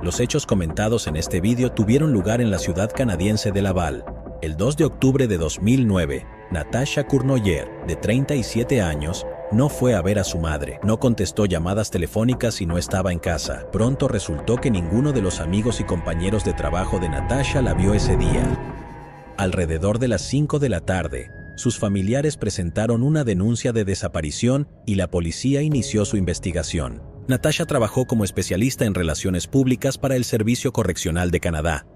Los hechos comentados en este vídeo tuvieron lugar en la ciudad canadiense de Laval. El 2 de octubre de 2009, Natasha Cournoyer, de 37 años, no fue a ver a su madre, no contestó llamadas telefónicas y no estaba en casa. Pronto resultó que ninguno de los amigos y compañeros de trabajo de Natasha la vio ese día. Alrededor de las 5 de la tarde, sus familiares presentaron una denuncia de desaparición y la policía inició su investigación. Natasha trabajó como especialista en relaciones públicas para el Servicio Correccional de Canadá.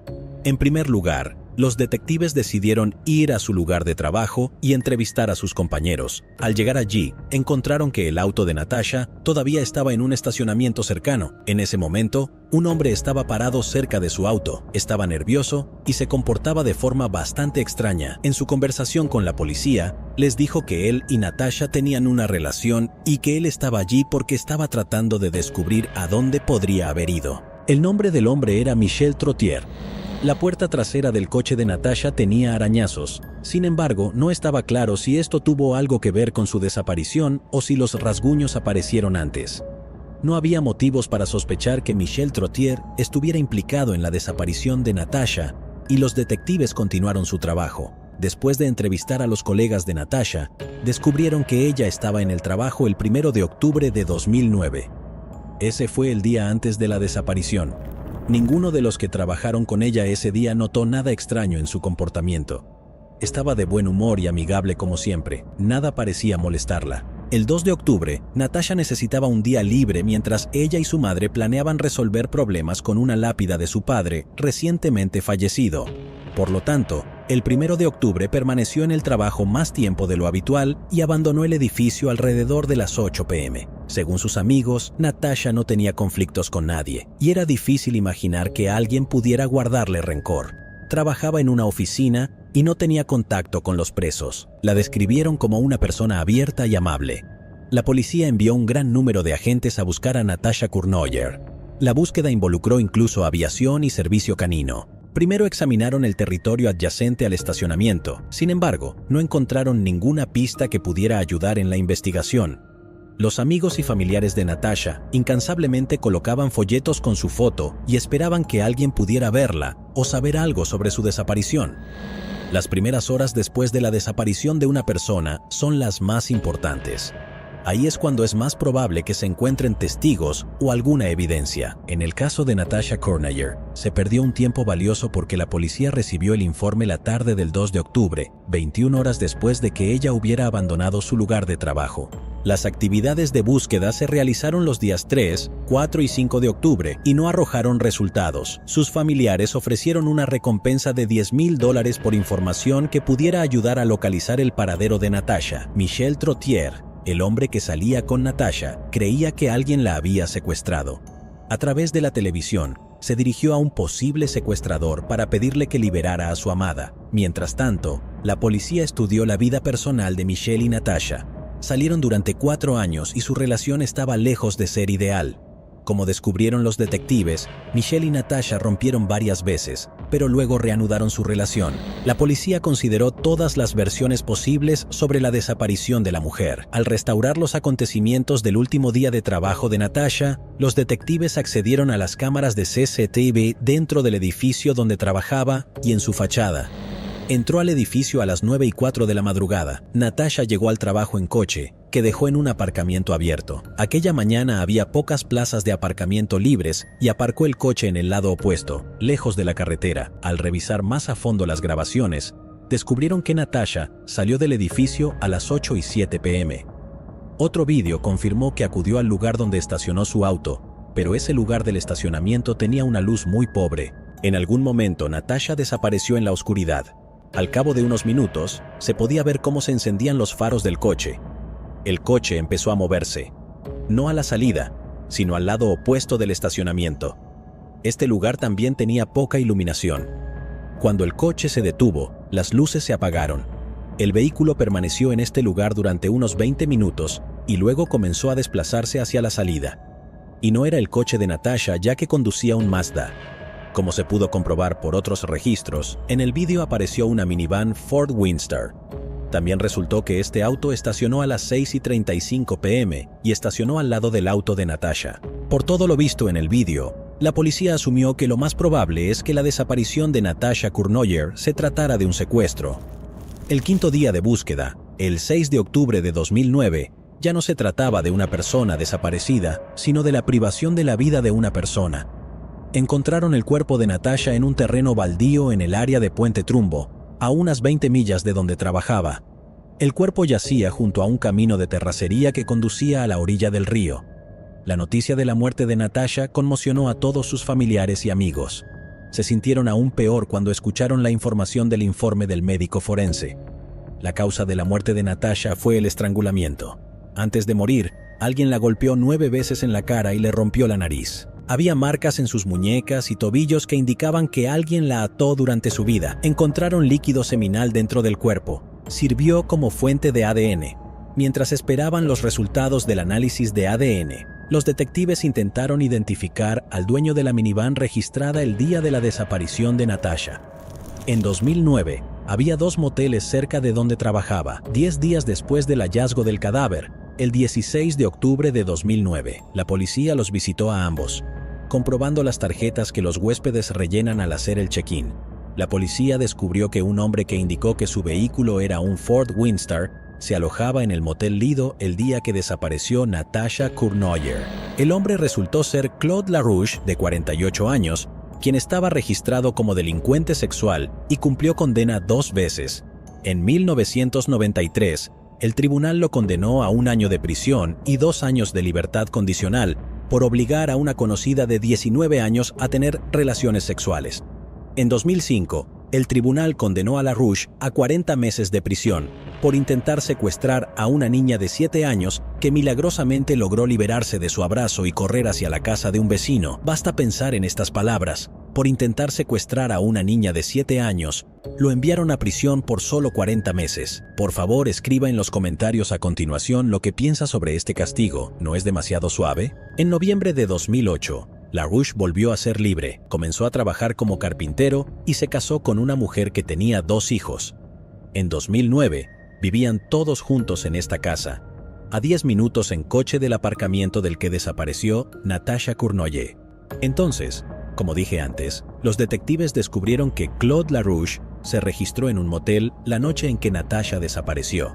En primer lugar, los detectives decidieron ir a su lugar de trabajo y entrevistar a sus compañeros. Al llegar allí, encontraron que el auto de Natasha todavía estaba en un estacionamiento cercano. En ese momento, un hombre estaba parado cerca de su auto, estaba nervioso y se comportaba de forma bastante extraña. En su conversación con la policía, les dijo que él y Natasha tenían una relación y que él estaba allí porque estaba tratando de descubrir a dónde podría haber ido. El nombre del hombre era Michel Trottier. La puerta trasera del coche de Natasha tenía arañazos. Sin embargo, no estaba claro si esto tuvo algo que ver con su desaparición o si los rasguños aparecieron antes. No había motivos para sospechar que Michel Trottier estuviera implicado en la desaparición de Natasha, y los detectives continuaron su trabajo. Después de entrevistar a los colegas de Natasha, descubrieron que ella estaba en el trabajo el 1 de octubre de 2009. Ese fue el día antes de la desaparición. Ninguno de los que trabajaron con ella ese día notó nada extraño en su comportamiento. Estaba de buen humor y amigable como siempre. Nada parecía molestarla. El 2 de octubre, Natasha necesitaba un día libre mientras ella y su madre planeaban resolver problemas con una lápida de su padre, recientemente fallecido. Por lo tanto, el 1 de octubre permaneció en el trabajo más tiempo de lo habitual y abandonó el edificio alrededor de las 8 p.m. Según sus amigos, Natasha no tenía conflictos con nadie, y era difícil imaginar que alguien pudiera guardarle rencor. Trabajaba en una oficina y no tenía contacto con los presos. La describieron como una persona abierta y amable. La policía envió un gran número de agentes a buscar a Natasha Cournoyer. La búsqueda involucró incluso aviación y servicio canino. Primero examinaron el territorio adyacente al estacionamiento. Sin embargo, no encontraron ninguna pista que pudiera ayudar en la investigación. Los amigos y familiares de Natasha incansablemente colocaban folletos con su foto y esperaban que alguien pudiera verla o saber algo sobre su desaparición. Las primeras horas después de la desaparición de una persona son las más importantes. Ahí es cuando es más probable que se encuentren testigos o alguna evidencia. En el caso de Natasha Cournoyer, se perdió un tiempo valioso porque la policía recibió el informe la tarde del 2 de octubre, 21 horas después de que ella hubiera abandonado su lugar de trabajo. Las actividades de búsqueda se realizaron los días 3, 4 y 5 de octubre y no arrojaron resultados. Sus familiares ofrecieron una recompensa de $10,000 por información que pudiera ayudar a localizar el paradero de Natasha. Michel Trottier, el hombre que salía con Natasha, creía que alguien la había secuestrado. A través de la televisión, se dirigió a un posible secuestrador para pedirle que liberara a su amada. Mientras tanto, la policía estudió la vida personal de Michel y Natasha. Salieron durante 4 años y su relación estaba lejos de ser ideal. Como descubrieron los detectives, Michel y Natasha rompieron varias veces, pero luego reanudaron su relación. La policía consideró todas las versiones posibles sobre la desaparición de la mujer. Al restaurar los acontecimientos del último día de trabajo de Natasha, los detectives accedieron a las cámaras de CCTV dentro del edificio donde trabajaba y en su fachada. Entró al edificio a las 9:04 de la madrugada. Natasha llegó al trabajo en coche, que dejó en un aparcamiento abierto. Aquella mañana había pocas plazas de aparcamiento libres y aparcó el coche en el lado opuesto, lejos de la carretera. Al revisar más a fondo las grabaciones, descubrieron que Natasha salió del edificio a las 8:07 p.m. Otro vídeo confirmó que acudió al lugar donde estacionó su auto, pero ese lugar del estacionamiento tenía una luz muy pobre. En algún momento Natasha desapareció en la oscuridad. Al cabo de unos minutos, se podía ver cómo se encendían los faros del coche. El coche empezó a moverse, no a la salida, sino al lado opuesto del estacionamiento. Este lugar también tenía poca iluminación. Cuando el coche se detuvo, las luces se apagaron. El vehículo permaneció en este lugar durante unos 20 minutos y luego comenzó a desplazarse hacia la salida. Y no era el coche de Natasha, ya que conducía un Mazda. Como se pudo comprobar por otros registros, en el vídeo apareció una minivan Ford Windstar. También resultó que este auto estacionó a las 6:35 p.m. y estacionó al lado del auto de Natasha. Por todo lo visto en el vídeo, La policía asumió que lo más probable es que la desaparición de Natasha Cournoyer se tratara de un secuestro. El quinto día de búsqueda, el 6 de octubre de 2009, ya no se trataba de una persona desaparecida, sino de la privación de la vida de una persona. Encontraron el cuerpo de Natasha en un terreno baldío en el área de Puente Trumbo, a unas 20 millas de donde trabajaba. El cuerpo yacía junto a un camino de terracería que conducía a la orilla del río. La noticia de la muerte de Natasha conmocionó a todos sus familiares y amigos. Se sintieron aún peor cuando escucharon la información del informe del médico forense. La causa de la muerte de Natasha fue el estrangulamiento. Antes de morir, alguien la golpeó 9 veces en la cara y le rompió la nariz. Había marcas en sus muñecas y tobillos que indicaban que alguien la ató durante su vida. Encontraron líquido seminal dentro del cuerpo. Sirvió como fuente de ADN. Mientras esperaban los resultados del análisis de ADN, los detectives intentaron identificar al dueño de la minivan registrada el día de la desaparición de Natasha. En 2009, había 2 moteles cerca de donde trabajaba. 10 días después del hallazgo del cadáver, el 16 de octubre de 2009, la policía los visitó a ambos, comprobando las tarjetas que los huéspedes rellenan al hacer el check-in. La policía descubrió que un hombre que indicó que su vehículo era un Ford Windstar se alojaba en el motel Lido el día que desapareció Natasha Cournoyer. El hombre resultó ser Claude LaRouche, de 48 años, quien estaba registrado como delincuente sexual y cumplió condena 2 veces. En 1993, el tribunal lo condenó a 1 año de prisión y 2 años de libertad condicional por obligar a una conocida de 19 años a tener relaciones sexuales. En 2005, el tribunal condenó a LaRouche a 40 meses de prisión por intentar secuestrar a una niña de 7 años que milagrosamente logró liberarse de su abrazo y correr hacia la casa de un vecino. Basta pensar en estas palabras. Por intentar secuestrar a una niña de 7 años, lo enviaron a prisión por solo 40 meses. Por favor, escriba en los comentarios a continuación lo que piensa sobre este castigo. ¿No es demasiado suave? En noviembre de 2008, LaRouche volvió a ser libre, comenzó a trabajar como carpintero y se casó con una mujer que tenía 2 hijos. En 2009, vivían todos juntos en esta casa, a 10 minutos en coche del aparcamiento del que desapareció Natasha Cournoyer. Entonces, como dije antes, los detectives descubrieron que Claude LaRouche se registró en un motel la noche en que Natasha desapareció.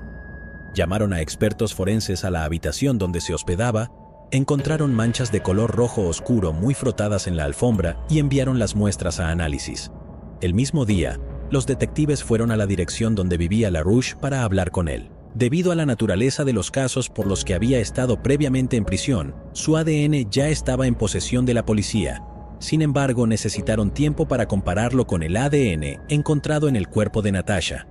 Llamaron a expertos forenses a la habitación donde se hospedaba, encontraron manchas de color rojo oscuro muy frotadas en la alfombra y enviaron las muestras a análisis. El mismo día, los detectives fueron a la dirección donde vivía LaRouche para hablar con él. Debido a la naturaleza de los casos por los que había estado previamente en prisión, su ADN ya estaba en posesión de la policía. Sin embargo, necesitaron tiempo para compararlo con el ADN encontrado en el cuerpo de Natasha.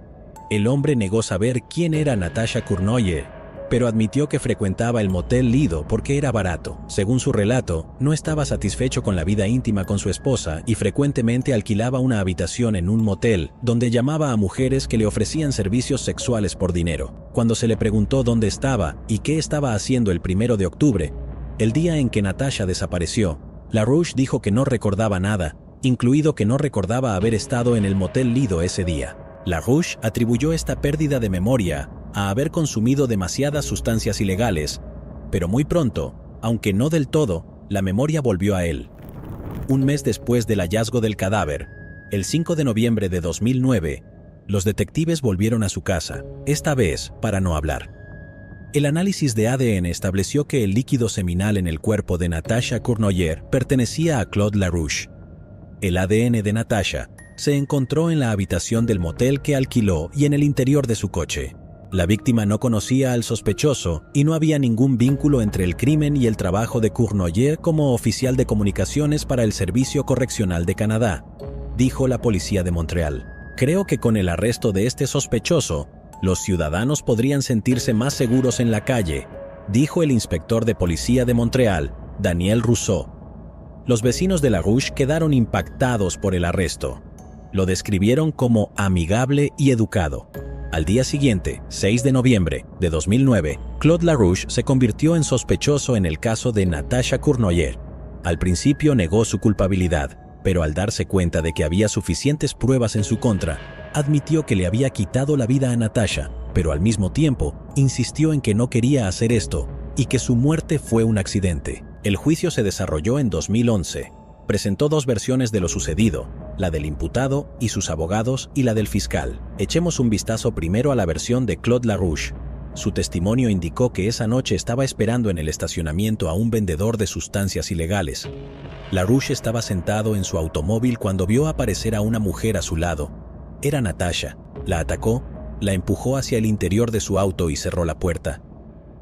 El hombre negó saber quién era Natasha Cournoyer, pero admitió que frecuentaba el motel Lido porque era barato. Según su relato, no estaba satisfecho con la vida íntima con su esposa y frecuentemente alquilaba una habitación en un motel, donde llamaba a mujeres que le ofrecían servicios sexuales por dinero. Cuando se le preguntó dónde estaba y qué estaba haciendo el 1 de octubre, el día en que Natasha desapareció, LaRouche dijo que no recordaba nada, incluido que no recordaba haber estado en el motel Lido ese día. LaRouche atribuyó esta pérdida de memoria a haber consumido demasiadas sustancias ilegales, pero muy pronto, aunque no del todo, la memoria volvió a él. Un mes después del hallazgo del cadáver, el 5 de noviembre de 2009, los detectives volvieron a su casa, esta vez para no hablar. El análisis de ADN estableció que el líquido seminal en el cuerpo de Natasha Cournoyer pertenecía a Claude LaRouche. El ADN de Natasha se encontró en la habitación del motel que alquiló y en el interior de su coche. La víctima no conocía al sospechoso y no había ningún vínculo entre el crimen y el trabajo de Cournoyer como oficial de comunicaciones para el Servicio Correccional de Canadá, dijo la policía de Montreal. Creo que con el arresto de este sospechoso, los ciudadanos podrían sentirse más seguros en la calle, dijo el inspector de policía de Montreal, Daniel Rousseau. Los vecinos de LaRouche quedaron impactados por el arresto. Lo describieron como amigable y educado. Al día siguiente, 6 de noviembre de 2009, Claude LaRouche se convirtió en sospechoso en el caso de Natasha Cournoyer. Al principio negó su culpabilidad, pero al darse cuenta de que había suficientes pruebas en su contra, admitió que le había quitado la vida a Natasha, pero al mismo tiempo insistió en que no quería hacer esto y que su muerte fue un accidente. El juicio se desarrolló en 2011. presentó dos versiones de lo sucedido, la del imputado y sus abogados y la del fiscal. Echemos un vistazo primero a la versión de Claude LaRouche. Su testimonio indicó que esa noche estaba esperando en el estacionamiento a un vendedor de sustancias ilegales. LaRouche estaba sentado en su automóvil cuando vio aparecer a una mujer a su lado. Era Natasha. La atacó, la empujó hacia el interior de su auto y cerró la puerta.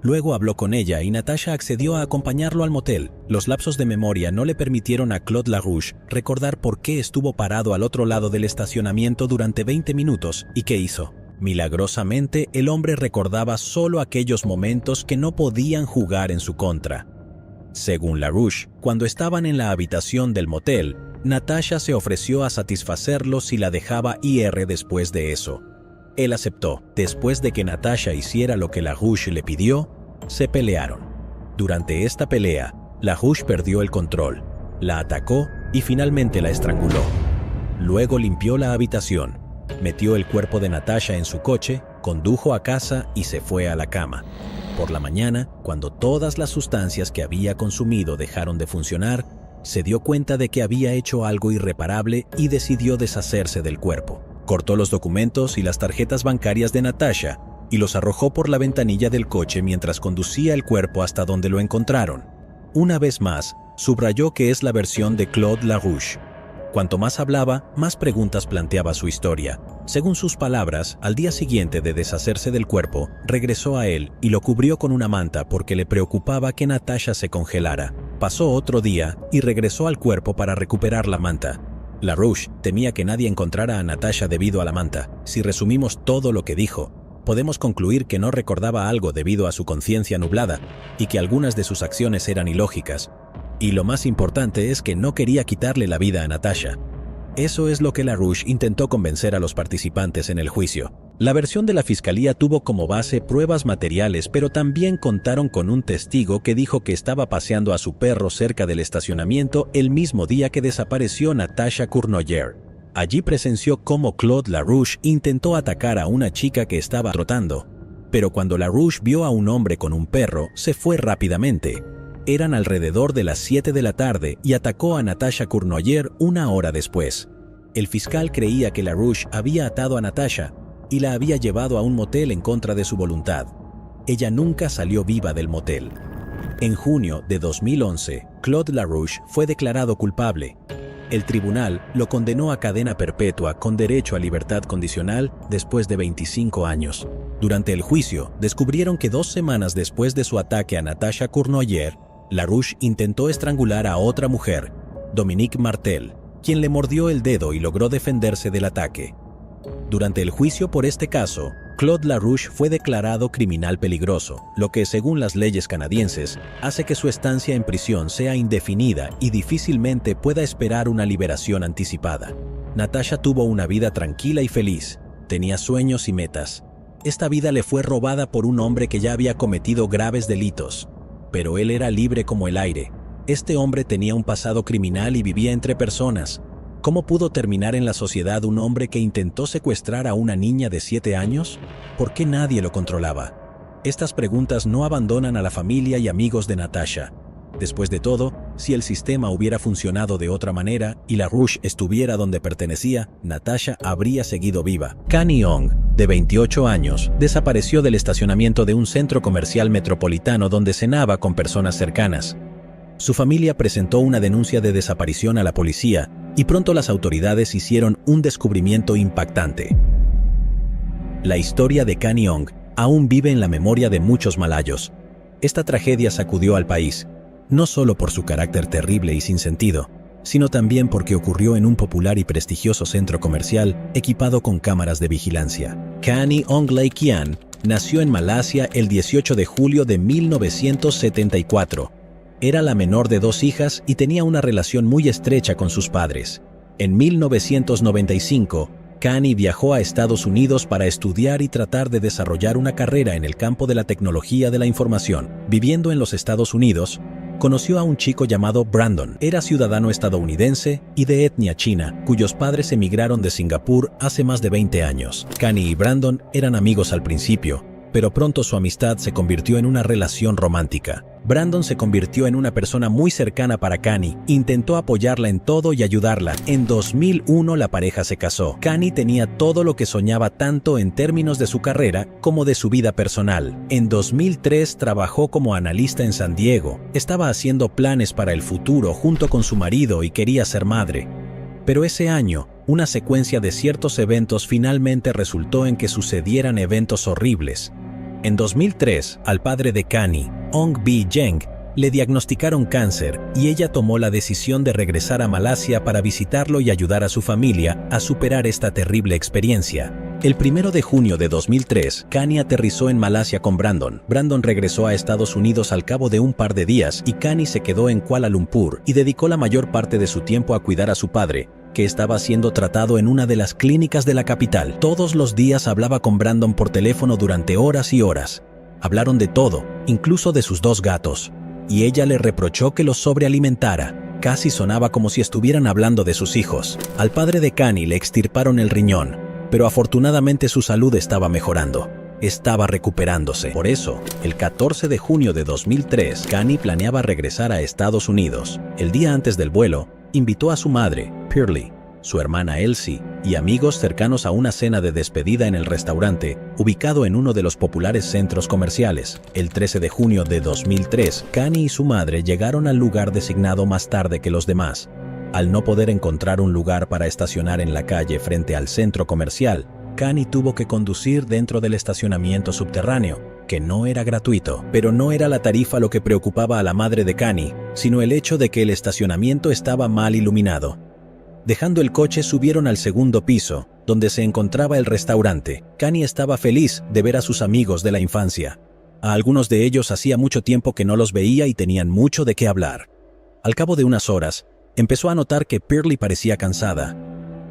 Luego habló con ella y Natasha accedió a acompañarlo al motel. Los lapsos de memoria no le permitieron a Claude LaRouche recordar por qué estuvo parado al otro lado del estacionamiento durante 20 minutos y qué hizo. Milagrosamente, el hombre recordaba solo aquellos momentos que no podían jugar en su contra. Según LaRouche, cuando estaban en la habitación del motel, Natasha se ofreció a satisfacerlo si la dejaba ir después de eso. Él aceptó. Después de que Natasha hiciera lo que LaRouche le pidió, se pelearon. Durante esta pelea, LaRouche perdió el control, la atacó y finalmente la estranguló. Luego limpió la habitación, metió el cuerpo de Natasha en su coche, condujo a casa y se fue a la cama. Por la mañana, cuando todas las sustancias que había consumido dejaron de funcionar, se dio cuenta de que había hecho algo irreparable y decidió deshacerse del cuerpo. Cortó los documentos y las tarjetas bancarias de Natasha y los arrojó por la ventanilla del coche mientras conducía el cuerpo hasta donde lo encontraron. Una vez más, subrayó que es la versión de Claude LaRouche. Cuanto más hablaba, más preguntas planteaba su historia. Según sus palabras, al día siguiente de deshacerse del cuerpo, regresó a él y lo cubrió con una manta porque le preocupaba que Natasha se congelara. Pasó otro día y regresó al cuerpo para recuperar la manta. LaRouche temía que nadie encontrara a Natasha debido a la manta. Si resumimos todo lo que dijo, podemos concluir que no recordaba algo debido a su conciencia nublada y que algunas de sus acciones eran ilógicas. Y lo más importante es que no quería quitarle la vida a Natasha. Eso es lo que LaRouche intentó convencer a los participantes en el juicio. La versión de la fiscalía tuvo como base pruebas materiales, pero también contaron con un testigo que dijo que estaba paseando a su perro cerca del estacionamiento el mismo día que desapareció Natasha Cournoyer. Allí presenció cómo Claude LaRouche intentó atacar a una chica que estaba trotando, pero cuando LaRouche vio a un hombre con un perro, se fue rápidamente. Eran alrededor de las 7 de la tarde y atacó a Natasha Cournoyer una hora después. El fiscal creía que LaRouche había atado a Natasha y la había llevado a un motel en contra de su voluntad. Ella nunca salió viva del motel. En junio de 2011, Claude LaRouche fue declarado culpable. El tribunal lo condenó a cadena perpetua con derecho a libertad condicional después de 25 años. Durante el juicio, descubrieron que 2 semanas después de su ataque a Natasha Cournoyer, LaRouche intentó estrangular a otra mujer, Dominique Martel, quien le mordió el dedo y logró defenderse del ataque. Durante el juicio por este caso, Claude LaRouche fue declarado criminal peligroso, lo que, según las leyes canadienses, hace que su estancia en prisión sea indefinida y difícilmente pueda esperar una liberación anticipada. Natasha tuvo una vida tranquila y feliz, tenía sueños y metas. Esta vida le fue robada por un hombre que ya había cometido graves delitos, pero él era libre como el aire. Este hombre tenía un pasado criminal y vivía entre personas. ¿Cómo pudo terminar en la sociedad un hombre que intentó secuestrar a una niña de 7 años? ¿Por qué nadie lo controlaba? Estas preguntas no abandonan a la familia y amigos de Natasha. Después de todo, si el sistema hubiera funcionado de otra manera y LaRouche estuviera donde pertenecía, Natasha habría seguido viva. Canny Ong, de 28 años, desapareció del estacionamiento de un centro comercial metropolitano donde cenaba con personas cercanas. Su familia presentó una denuncia de desaparición a la policía y pronto las autoridades hicieron un descubrimiento impactante. La historia de Canny Ong aún vive en la memoria de muchos malayos. Esta tragedia sacudió al país, no solo por su carácter terrible y sin sentido, sino también porque ocurrió en un popular y prestigioso centro comercial equipado con cámaras de vigilancia. Canny Ong Lay Kian nació en Malasia el 18 de julio de 1974. Era la menor de 2 hijas y tenía una relación muy estrecha con sus padres. En 1995, Canny viajó a Estados Unidos para estudiar y tratar de desarrollar una carrera en el campo de la tecnología de la información. Viviendo en los Estados Unidos, conoció a un chico llamado Brandon. Era ciudadano estadounidense y de etnia china, cuyos padres emigraron de Singapur hace más de 20 años. Canny y Brandon eran amigos al principio, pero pronto su amistad se convirtió en una relación romántica. Brandon se convirtió en una persona muy cercana para Kani, intentó apoyarla en todo y ayudarla. En 2001 la pareja se casó. Kani tenía todo lo que soñaba tanto en términos de su carrera como de su vida personal. En 2003 trabajó como analista en San Diego, estaba haciendo planes para el futuro junto con su marido y quería ser madre. Pero ese año, una secuencia de ciertos eventos finalmente resultó en que sucedieran eventos horribles. En 2003, al padre de Kani, Ong Bi Jeng, le diagnosticaron cáncer y ella tomó la decisión de regresar a Malasia para visitarlo y ayudar a su familia a superar esta terrible experiencia. El 1 de junio de 2003, Kani aterrizó en Malasia con Brandon. Brandon regresó a Estados Unidos al cabo de un par de días y Kani se quedó en Kuala Lumpur y dedicó la mayor parte de su tiempo a cuidar a su padre, que estaba siendo tratado en una de las clínicas de la capital. Todos los días hablaba con Brandon por teléfono durante horas y horas. Hablaron de todo, incluso de sus 2 gatos, y ella le reprochó que los sobrealimentara. Casi sonaba como si estuvieran hablando de sus hijos. Al padre de Kani le extirparon el riñón, pero afortunadamente su salud estaba mejorando. Estaba recuperándose. Por eso, el 14 de junio de 2003, Kani planeaba regresar a Estados Unidos. El día antes del vuelo, invitó a su madre, Pearlie, su hermana Elsie y amigos cercanos a una cena de despedida en el restaurante, ubicado en uno de los populares centros comerciales. El 13 de junio de 2003, Kani y su madre llegaron al lugar designado más tarde que los demás. Al no poder encontrar un lugar para estacionar en la calle frente al centro comercial, Kani tuvo que conducir dentro del estacionamiento subterráneo, que no era gratuito. Pero no era la tarifa lo que preocupaba a la madre de Kani, sino el hecho de que el estacionamiento estaba mal iluminado. Dejando el coche, subieron al segundo piso, donde se encontraba el restaurante. Kani estaba feliz de ver a sus amigos de la infancia. A algunos de ellos hacía mucho tiempo que no los veía y tenían mucho de qué hablar. Al cabo de unas horas, empezó a notar que Pearlie parecía cansada.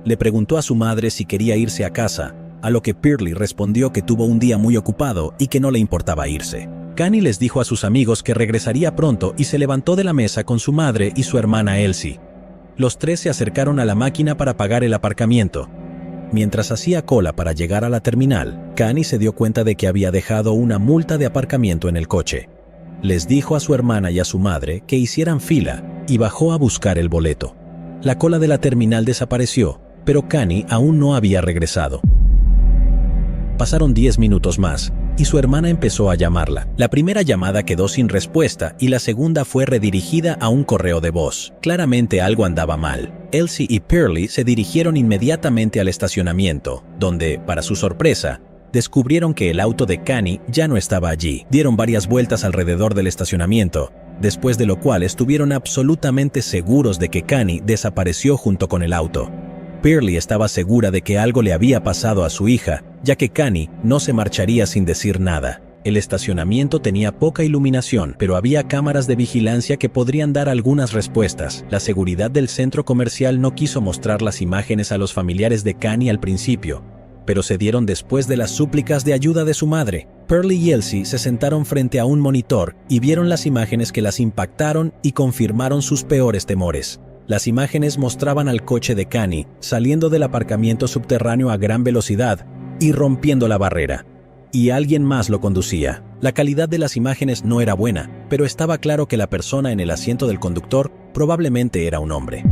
Le preguntó a su madre si quería irse a casa, a lo que Pearlie respondió que tuvo un día muy ocupado y que no le importaba irse. Kani les dijo a sus amigos que regresaría pronto y se levantó de la mesa con su madre y su hermana Elsie. Los 3 se acercaron a la máquina para pagar el aparcamiento. Mientras hacía cola para llegar a la terminal, Kani se dio cuenta de que había dejado una multa de aparcamiento en el coche. Les dijo a su hermana y a su madre que hicieran fila y bajó a buscar el boleto. La cola de la terminal desapareció, pero Kani aún no había regresado. Pasaron 10 minutos más y su hermana empezó a llamarla. La primera llamada quedó sin respuesta y la segunda fue redirigida a un correo de voz. Claramente algo andaba mal. Elsie y Pearlie se dirigieron inmediatamente al estacionamiento, donde, para su sorpresa, descubrieron que el auto de Kani ya no estaba allí. Dieron varias vueltas alrededor del estacionamiento, después de lo cual estuvieron absolutamente seguros de que Kani desapareció junto con el auto. Pearlie estaba segura de que algo le había pasado a su hija, ya que Kani no se marcharía sin decir nada. El estacionamiento tenía poca iluminación, pero había cámaras de vigilancia que podrían dar algunas respuestas. La seguridad del centro comercial no quiso mostrar las imágenes a los familiares de Kani al principio, pero se dieron después de las súplicas de ayuda de su madre. Pearlie y Elsie se sentaron frente a un monitor y vieron las imágenes que las impactaron y confirmaron sus peores temores. Las imágenes mostraban al coche de Kani saliendo del aparcamiento subterráneo a gran velocidad y rompiendo la barrera. Y alguien más lo conducía. La calidad de las imágenes no era buena, pero estaba claro que la persona en el asiento del conductor probablemente era un hombre.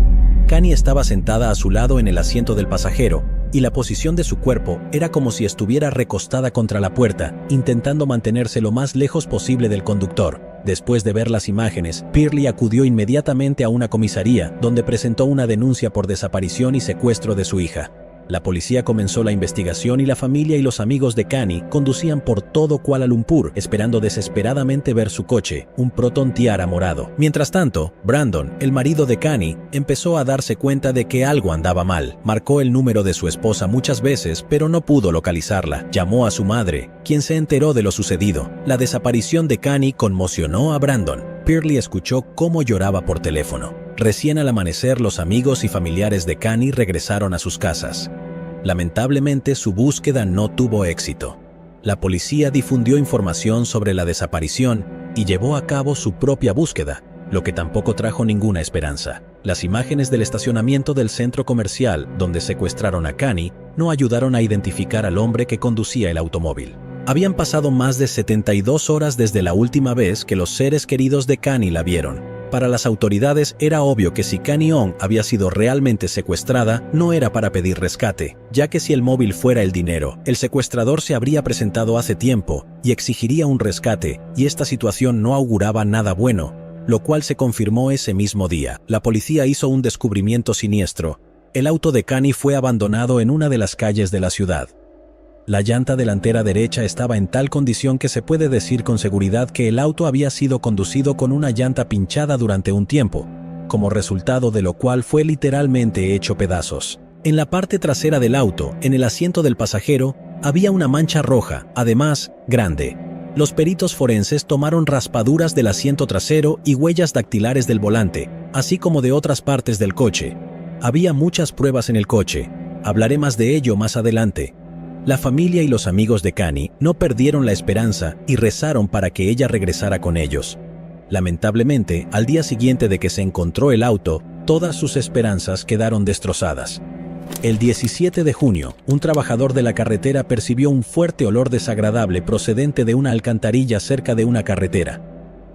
Kani estaba sentada a su lado en el asiento del pasajero, y la posición de su cuerpo era como si estuviera recostada contra la puerta, intentando mantenerse lo más lejos posible del conductor. Después de ver las imágenes, Pearlie acudió inmediatamente a una comisaría, donde presentó una denuncia por desaparición y secuestro de su hija. La policía comenzó la investigación y la familia y los amigos de Kani conducían por todo Kuala Lumpur, esperando desesperadamente ver su coche, un Proton Tiara morado. Mientras tanto, Brandon, el marido de Kani, empezó a darse cuenta de que algo andaba mal. Marcó el número de su esposa muchas veces, pero no pudo localizarla. Llamó a su madre, quien se enteró de lo sucedido. La desaparición de Kani conmocionó a Brandon. Pearlie escuchó cómo lloraba por teléfono. Recién al amanecer, los amigos y familiares de Kani regresaron a sus casas. Lamentablemente, su búsqueda no tuvo éxito. La policía difundió información sobre la desaparición y llevó a cabo su propia búsqueda, lo que tampoco trajo ninguna esperanza. Las imágenes del estacionamiento del centro comercial donde secuestraron a Kani no ayudaron a identificar al hombre que conducía el automóvil. Habían pasado más de 72 horas desde la última vez que los seres queridos de Kani la vieron. Para las autoridades era obvio que si Kani Ong había sido realmente secuestrada, no era para pedir rescate, ya que si el móvil fuera el dinero, el secuestrador se habría presentado hace tiempo y exigiría un rescate, y esta situación no auguraba nada bueno, lo cual se confirmó ese mismo día. La policía hizo un descubrimiento siniestro. El auto de Kani fue abandonado en una de las calles de la ciudad. La llanta delantera derecha estaba en tal condición que se puede decir con seguridad que el auto había sido conducido con una llanta pinchada durante un tiempo, como resultado de lo cual fue literalmente hecho pedazos. En la parte trasera del auto, en el asiento del pasajero, había una mancha roja, además, grande. Los peritos forenses tomaron raspaduras del asiento trasero y huellas dactilares del volante, así como de otras partes del coche. Había muchas pruebas en el coche. Hablaré más de ello más adelante. La familia y los amigos de Kani no perdieron la esperanza y rezaron para que ella regresara con ellos. Lamentablemente, al día siguiente de que se encontró el auto, todas sus esperanzas quedaron destrozadas. El 17 de junio, un trabajador de la carretera percibió un fuerte olor desagradable procedente de una alcantarilla cerca de una carretera.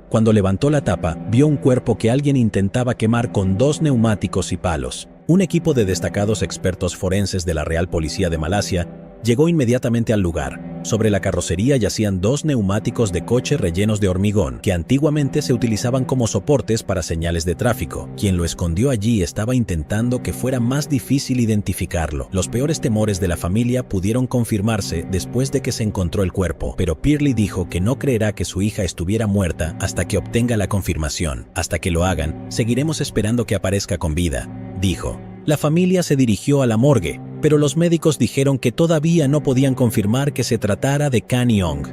Cuando levantó la tapa, vio un cuerpo que alguien intentaba quemar con 2 neumáticos y palos. Un equipo de destacados expertos forenses de la Real Policía de Malasia llegó inmediatamente al lugar. Sobre la carrocería yacían 2 neumáticos de coche rellenos de hormigón, que antiguamente se utilizaban como soportes para señales de tráfico. Quien lo escondió allí estaba intentando que fuera más difícil identificarlo. Los peores temores de la familia pudieron confirmarse después de que se encontró el cuerpo, pero Pearlie dijo que no creerá que su hija estuviera muerta hasta que obtenga la confirmación. Hasta que lo hagan, seguiremos esperando que aparezca con vida, dijo. La familia se dirigió a la morgue, pero los médicos dijeron que todavía no podían confirmar que se tratara de Kani Ong.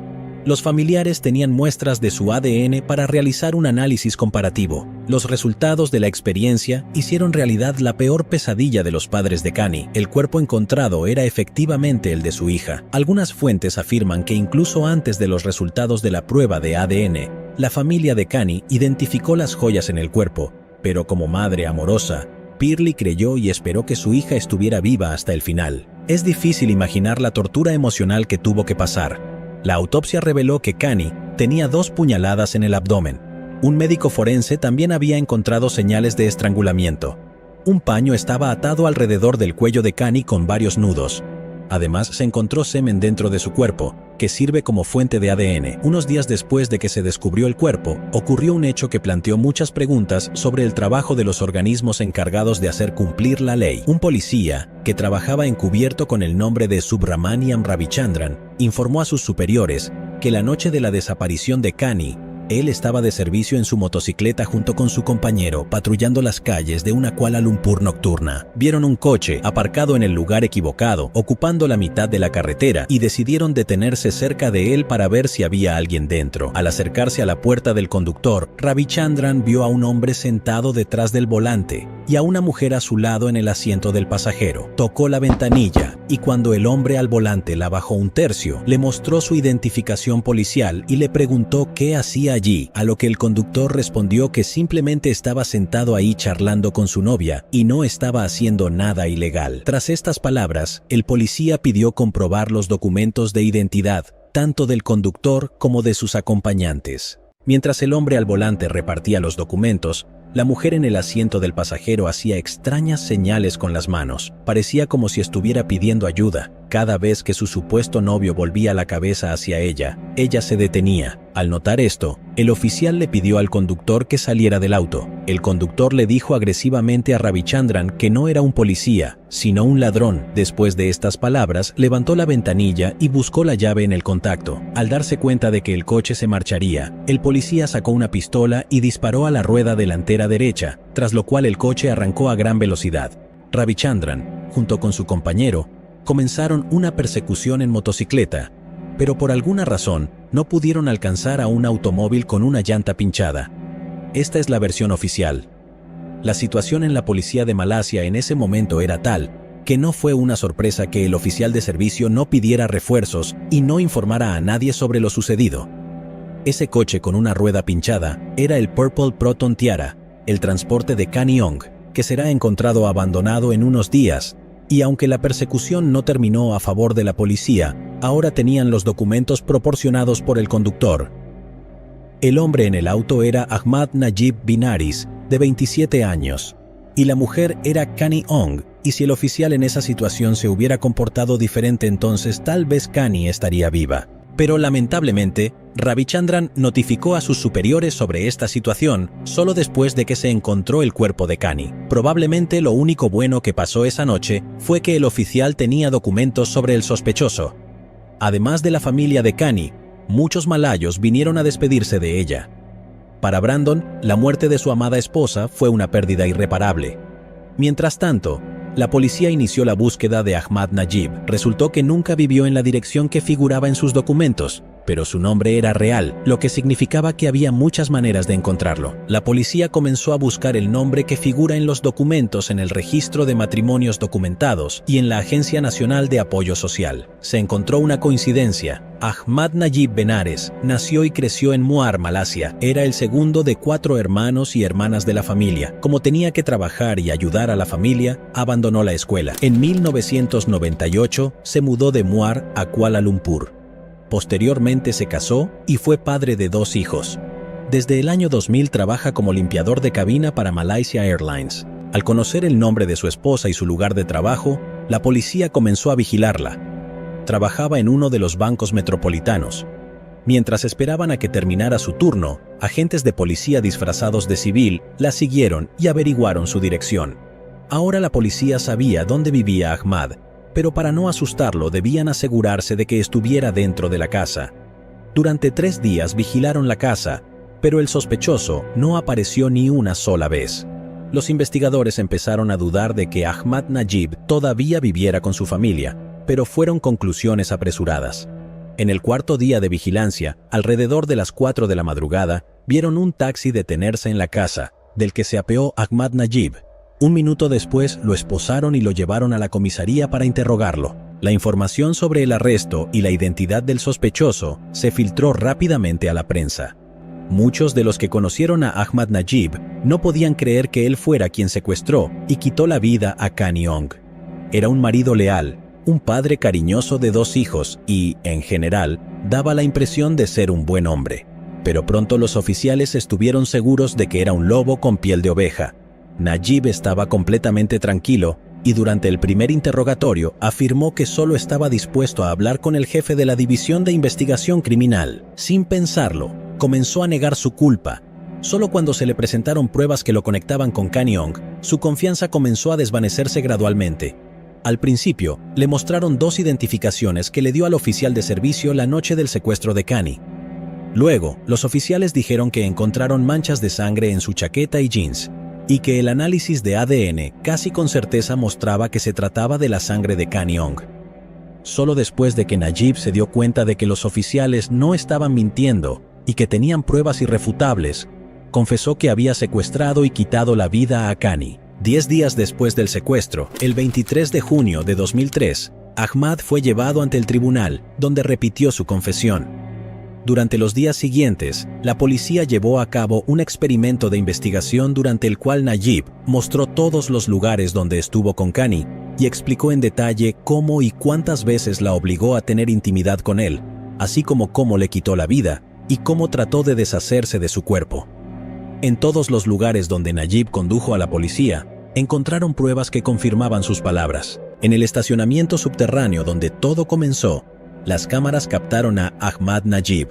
Los familiares tenían muestras de su ADN para realizar un análisis comparativo. Los resultados de la experiencia hicieron realidad la peor pesadilla de los padres de Kani. El cuerpo encontrado era efectivamente el de su hija. Algunas fuentes afirman que incluso antes de los resultados de la prueba de ADN, la familia de Kani identificó las joyas en el cuerpo, pero como madre amorosa, Pearlie creyó y esperó que su hija estuviera viva hasta el final. Es difícil imaginar la tortura emocional que tuvo que pasar. La autopsia reveló que Kani tenía 2 puñaladas en el abdomen. Un médico forense también había encontrado señales de estrangulamiento. Un paño estaba atado alrededor del cuello de Kani con varios nudos. Además, se encontró semen dentro de su cuerpo, que sirve como fuente de ADN. Unos días después de que se descubrió el cuerpo, ocurrió un hecho que planteó muchas preguntas sobre el trabajo de los organismos encargados de hacer cumplir la ley. Un policía, que trabajaba encubierto con el nombre de Subramaniam Ravichandran, informó a sus superiores que la noche de la desaparición de Kani, él estaba de servicio en su motocicleta junto con su compañero, patrullando las calles de una Kuala Lumpur nocturna. Vieron un coche aparcado en el lugar equivocado, ocupando la mitad de la carretera, y decidieron detenerse cerca de él para ver si había alguien dentro. Al acercarse a la puerta del conductor, Ravichandran vio a un hombre sentado detrás del volante y a una mujer a su lado en el asiento del pasajero. Tocó la ventanilla y cuando el hombre al volante la bajó un tercio, le mostró su identificación policial y le preguntó qué hacía allí, a lo que el conductor respondió que simplemente estaba sentado ahí charlando con su novia y no estaba haciendo nada ilegal. Tras estas palabras, el policía pidió comprobar los documentos de identidad, tanto del conductor como de sus acompañantes. Mientras el hombre al volante repartía los documentos, la mujer en el asiento del pasajero hacía extrañas señales con las manos. Parecía como si estuviera pidiendo ayuda. Cada vez que su supuesto novio volvía la cabeza hacia ella, ella se detenía. Al notar esto, el oficial le pidió al conductor que saliera del auto. El conductor le dijo agresivamente a Ravichandran que no era un policía, sino un ladrón. Después de estas palabras, levantó la ventanilla y buscó la llave en el contacto. Al darse cuenta de que el coche se marcharía, el policía sacó una pistola y disparó a la rueda delantera derecha, tras lo cual el coche arrancó a gran velocidad. Ravichandran, junto con su compañero, comenzaron una persecución en motocicleta, pero por alguna razón no pudieron alcanzar a un automóvil con una llanta pinchada. Esta es la versión oficial. La situación en la policía de Malasia en ese momento era tal que no fue una sorpresa que el oficial de servicio no pidiera refuerzos y no informara a nadie sobre lo sucedido. Ese coche con una rueda pinchada era el Purple Proton Tiara, el transporte de Kani Ong, que será encontrado abandonado en unos días, Y aunque la persecución no terminó a favor de la policía, ahora tenían los documentos proporcionados por el conductor. El hombre en el auto era Ahmad Najib Binaris, de 27 años, y la mujer era Kani Ong, y si el oficial en esa situación se hubiera comportado diferente, entonces tal vez Kani estaría viva. Pero lamentablemente, Ravichandran notificó a sus superiores sobre esta situación solo después de que se encontró el cuerpo de Kani. Probablemente lo único bueno que pasó esa noche fue que el oficial tenía documentos sobre el sospechoso. Además de la familia de Kani, muchos malayos vinieron a despedirse de ella. Para Brandon, la muerte de su amada esposa fue una pérdida irreparable. Mientras tanto, la policía inició la búsqueda de Ahmad Najib. Resultó que nunca vivió en la dirección que figuraba en sus documentos, pero su nombre era real, lo que significaba que había muchas maneras de encontrarlo. La policía comenzó a buscar el nombre que figura en los documentos en el registro de matrimonios documentados y en la Agencia Nacional de Apoyo Social. Se encontró una coincidencia. Ahmad Najib Benares nació y creció en Muar, Malasia. Era el segundo de 4 hermanos y hermanas de la familia. Como tenía que trabajar y ayudar a la familia, abandonó la escuela. En 1998 se mudó de Muar a Kuala Lumpur. Posteriormente se casó y fue padre de 2 hijos. Desde el año 2000 trabaja como limpiador de cabina para Malaysia Airlines. Al conocer el nombre de su esposa y su lugar de trabajo, la policía comenzó a vigilarla. Trabajaba en uno de los bancos metropolitanos. Mientras esperaban a que terminara su turno, agentes de policía disfrazados de civil la siguieron y averiguaron su dirección. Ahora la policía sabía dónde vivía Ahmad, pero para no asustarlo debían asegurarse de que estuviera dentro de la casa. Durante 3 días vigilaron la casa, pero el sospechoso no apareció ni una sola vez. Los investigadores empezaron a dudar de que Ahmad Najib todavía viviera con su familia, pero fueron conclusiones apresuradas. En el 4.º día de vigilancia, alrededor de las 4 de la madrugada, vieron un taxi detenerse en la casa, del que se apeó Ahmad Najib. 1 minuto después lo esposaron y lo llevaron a la comisaría para interrogarlo. La información sobre el arresto y la identidad del sospechoso se filtró rápidamente a la prensa. Muchos de los que conocieron a Ahmad Najib no podían creer que él fuera quien secuestró y quitó la vida a Kani Ong. Era un marido leal, un padre cariñoso de 2 hijos y, en general, daba la impresión de ser un buen hombre. Pero pronto los oficiales estuvieron seguros de que era un lobo con piel de oveja. Najib estaba completamente tranquilo y durante el primer interrogatorio afirmó que solo estaba dispuesto a hablar con el jefe de la División de Investigación Criminal. Sin pensarlo, comenzó a negar su culpa. Solo cuando se le presentaron pruebas que lo conectaban con Kani Ong, su confianza comenzó a desvanecerse gradualmente. Al principio, le mostraron 2 identificaciones que le dio al oficial de servicio la noche del secuestro de Kani. Luego, los oficiales dijeron que encontraron manchas de sangre en su chaqueta y jeans, y que el análisis de ADN casi con certeza mostraba que se trataba de la sangre de Kani Ong. Solo después de que Najib se dio cuenta de que los oficiales no estaban mintiendo y que tenían pruebas irrefutables, confesó que había secuestrado y quitado la vida a Kani. 10 días después del secuestro, el 23 de junio de 2003, Ahmad fue llevado ante el tribunal, donde repitió su confesión. Durante los días siguientes, la policía llevó a cabo un experimento de investigación durante el cual Najib mostró todos los lugares donde estuvo con Kani y explicó en detalle cómo y cuántas veces la obligó a tener intimidad con él, así como cómo le quitó la vida y cómo trató de deshacerse de su cuerpo. En todos los lugares donde Najib condujo a la policía, encontraron pruebas que confirmaban sus palabras. En el estacionamiento subterráneo donde todo comenzó, las cámaras captaron a Ahmad Najib.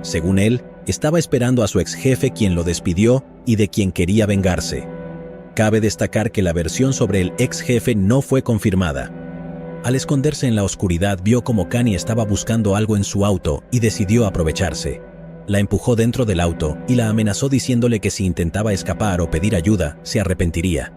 Según él, estaba esperando a su ex jefe, quien lo despidió y de quien quería vengarse. Cabe destacar que la versión sobre el ex jefe no fue confirmada. Al esconderse en la oscuridad, vio como Kani estaba buscando algo en su auto y decidió aprovecharse. La empujó dentro del auto y la amenazó diciéndole que si intentaba escapar o pedir ayuda, se arrepentiría.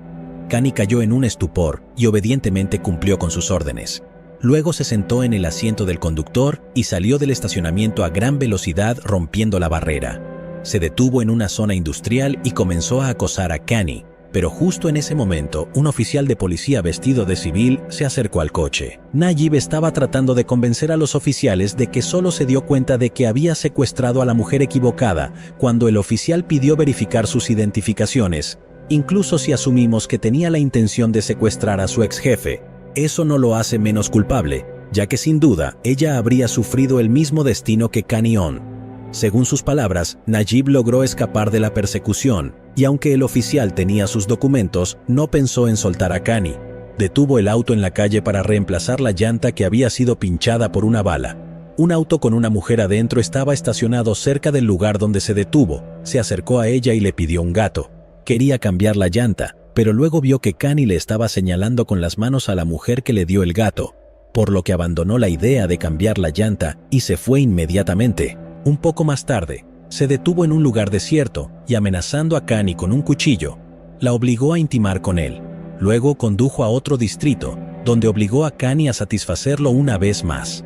Kani cayó en un estupor y obedientemente cumplió con sus órdenes. Luego se sentó en el asiento del conductor y salió del estacionamiento a gran velocidad, rompiendo la barrera. Se detuvo en una zona industrial y comenzó a acosar a Kani, pero justo en ese momento, un oficial de policía vestido de civil se acercó al coche. Najib estaba tratando de convencer a los oficiales de que solo se dio cuenta de que había secuestrado a la mujer equivocada cuando el oficial pidió verificar sus identificaciones, incluso si asumimos que tenía la intención de secuestrar a su ex jefe. Eso no lo hace menos culpable, ya que sin duda ella habría sufrido el mismo destino que Kani-on. Según sus palabras, Najib logró escapar de la persecución, y aunque el oficial tenía sus documentos, no pensó en soltar a Kani. Detuvo el auto en la calle para reemplazar la llanta que había sido pinchada por una bala. Un auto con una mujer adentro estaba estacionado cerca del lugar donde se detuvo. Se acercó a ella y le pidió un gato. Quería cambiar la llanta, pero luego vio que Kani le estaba señalando con las manos a la mujer que le dio el gato, por lo que abandonó la idea de cambiar la llanta y se fue inmediatamente. Un poco más tarde, se detuvo en un lugar desierto y amenazando a Kani con un cuchillo, la obligó a intimar con él. Luego condujo a otro distrito, donde obligó a Kani a satisfacerlo una vez más.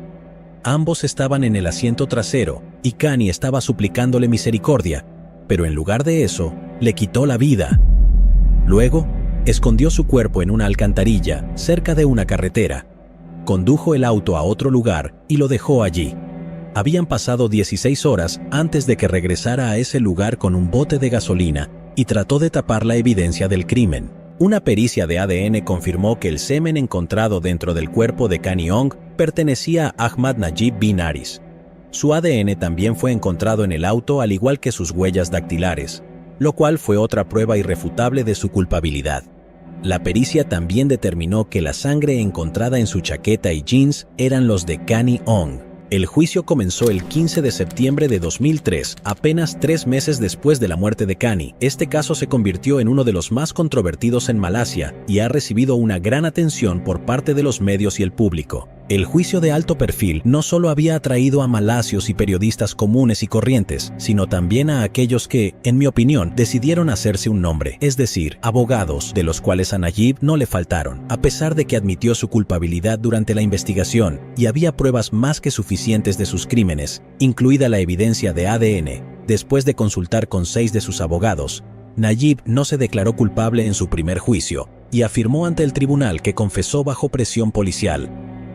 Ambos estaban en el asiento trasero y Kani estaba suplicándole misericordia, pero en lugar de eso, le quitó la vida. Luego, escondió su cuerpo en una alcantarilla cerca de una carretera. Condujo el auto a otro lugar y lo dejó allí. Habían pasado 16 horas antes de que regresara a ese lugar con un bote de gasolina y trató de tapar la evidencia del crimen. Una pericia de ADN confirmó que el semen encontrado dentro del cuerpo de Kani-on pertenecía a Ahmad Najib Binaris. Su ADN también fue encontrado en el auto, al igual que sus huellas dactilares, lo cual fue otra prueba irrefutable de su culpabilidad. La pericia también determinó que la sangre encontrada en su chaqueta y jeans eran los de Kani-on. El juicio comenzó el 15 de septiembre de 2003, apenas 3 meses después de la muerte de Kani. Este caso se convirtió en uno de los más controvertidos en Malasia y ha recibido una gran atención por parte de los medios y el público. El juicio de alto perfil no solo había atraído a malasios y periodistas comunes y corrientes, sino también a aquellos que, en mi opinión, decidieron hacerse un nombre, es decir, abogados, de los cuales a Najib no le faltaron, a pesar de que admitió su culpabilidad durante la investigación y había pruebas más que suficientes de sus crímenes, incluida la evidencia de ADN. Después de consultar con 6 de sus abogados, Najib no se declaró culpable en su primer juicio y afirmó ante el tribunal que confesó bajo presión policial.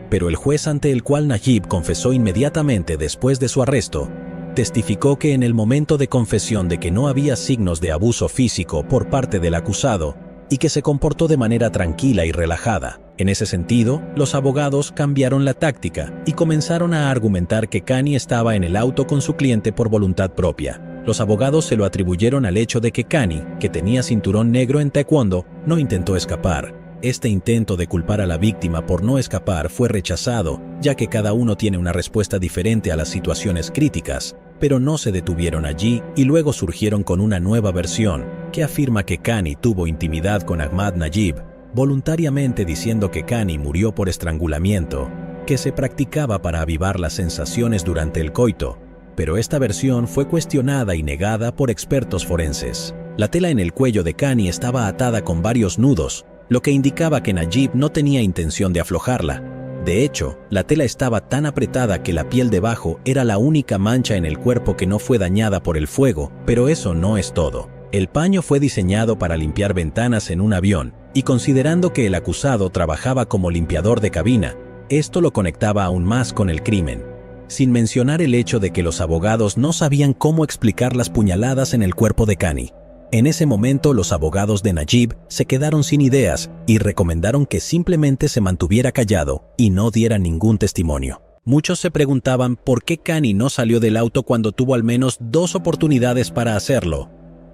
Pero el juez ante el cual Najib confesó inmediatamente después de su arresto, testificó que en el momento de confesión de que no había signos de abuso físico por parte del acusado y que se comportó de manera tranquila y relajada. En ese sentido, los abogados cambiaron la táctica y comenzaron a argumentar que Kani estaba en el auto con su cliente por voluntad propia. Los abogados se lo atribuyeron al hecho de que Kani, que tenía cinturón negro en taekwondo, no intentó escapar. Este intento de culpar a la víctima por no escapar fue rechazado, ya que cada uno tiene una respuesta diferente a las situaciones críticas, pero no se detuvieron allí y luego surgieron con una nueva versión, que afirma que Kani tuvo intimidad con Ahmad Najib, voluntariamente diciendo que Kani murió por estrangulamiento, que se practicaba para avivar las sensaciones durante el coito, pero esta versión fue cuestionada y negada por expertos forenses. La tela en el cuello de Kani estaba atada con varios nudos, lo que indicaba que Najib no tenía intención de aflojarla. De hecho, la tela estaba tan apretada que la piel debajo era la única mancha en el cuerpo que no fue dañada por el fuego, pero eso no es todo. El paño fue diseñado para limpiar ventanas en un avión, y considerando que el acusado trabajaba como limpiador de cabina, esto lo conectaba aún más con el crimen. Sin mencionar el hecho de que los abogados no sabían cómo explicar las puñaladas en el cuerpo de Kani. En ese momento, los abogados de Najib se quedaron sin ideas y recomendaron que simplemente se mantuviera callado y no diera ningún testimonio. Muchos se preguntaban por qué Kani no salió del auto cuando tuvo al menos 2 oportunidades para hacerlo.